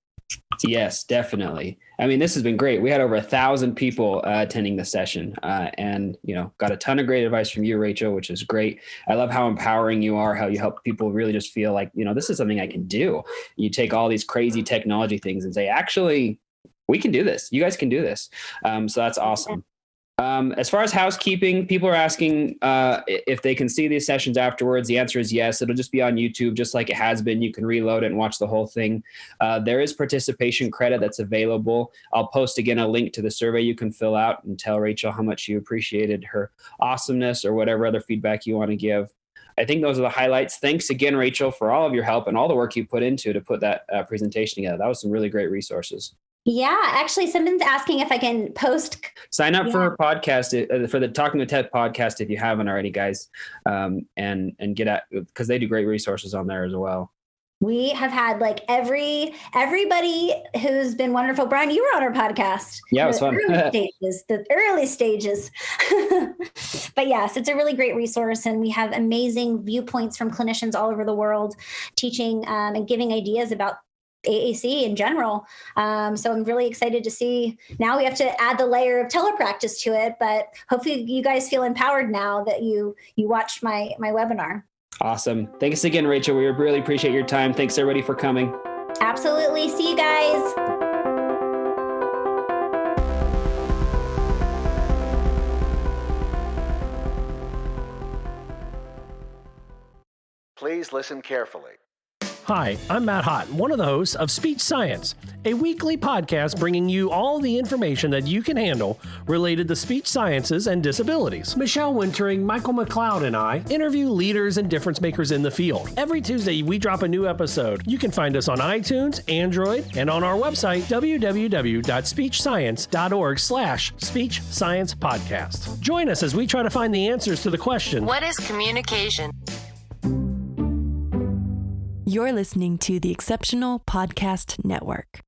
Speaker 3: Yes, definitely. I mean, this has been great. We had over 1,000 people attending the session and, got a ton of great advice from you, Rachel, which is great. I love how empowering you are, how you help people really just feel like, this is something I can do. You take all these crazy technology things and say, actually, we can do this. You guys can do this. So that's awesome. As far as housekeeping, people are asking if they can see these sessions afterwards. The answer is yes. It'll just be on YouTube, just like it has been. You can reload it and watch the whole thing. There is participation credit that's available. I'll post again a link to the survey you can fill out and tell Rachel how much you appreciated her awesomeness or whatever other feedback you want to give. I think those are the highlights. Thanks again, Rachel, for all of your help and all the work you put into to put that presentation together. That was some really great resources.
Speaker 4: Yeah, actually, someone's asking if I can post.
Speaker 3: Sign up for our podcast, for the Talking with Ted podcast, if you haven't already, guys, and get at, because they do great resources on there as well.
Speaker 4: We have had like everybody who's been wonderful. Brian, you were on our podcast.
Speaker 3: Yeah, it was fun.
Speaker 4: The early stages. But yes, it's a really great resource, and we have amazing viewpoints from clinicians all over the world teaching and giving ideas about AAC in general. So I'm really excited to see. Now we have to add the layer of telepractice to it, but hopefully you guys feel empowered now that you watched my webinar.
Speaker 3: Awesome. Thanks again, Rachel. We really appreciate your time. Thanks everybody for coming.
Speaker 4: Absolutely. See you guys.
Speaker 7: Please listen carefully.
Speaker 8: Hi, I'm Matt Hott, one of the hosts of Speech Science, a weekly podcast bringing you all the information that you can handle related to speech sciences and disabilities. Michelle Wintering, Michael McLeod, and I interview leaders and difference makers in the field. Every Tuesday, we drop a new episode. You can find us on iTunes, Android, and on our website, www.speechscience.org/Speech Science Podcast. Join us as we try to find the answers to the question,
Speaker 9: what is communication?
Speaker 10: You're listening to the Exceptional Podcast Network.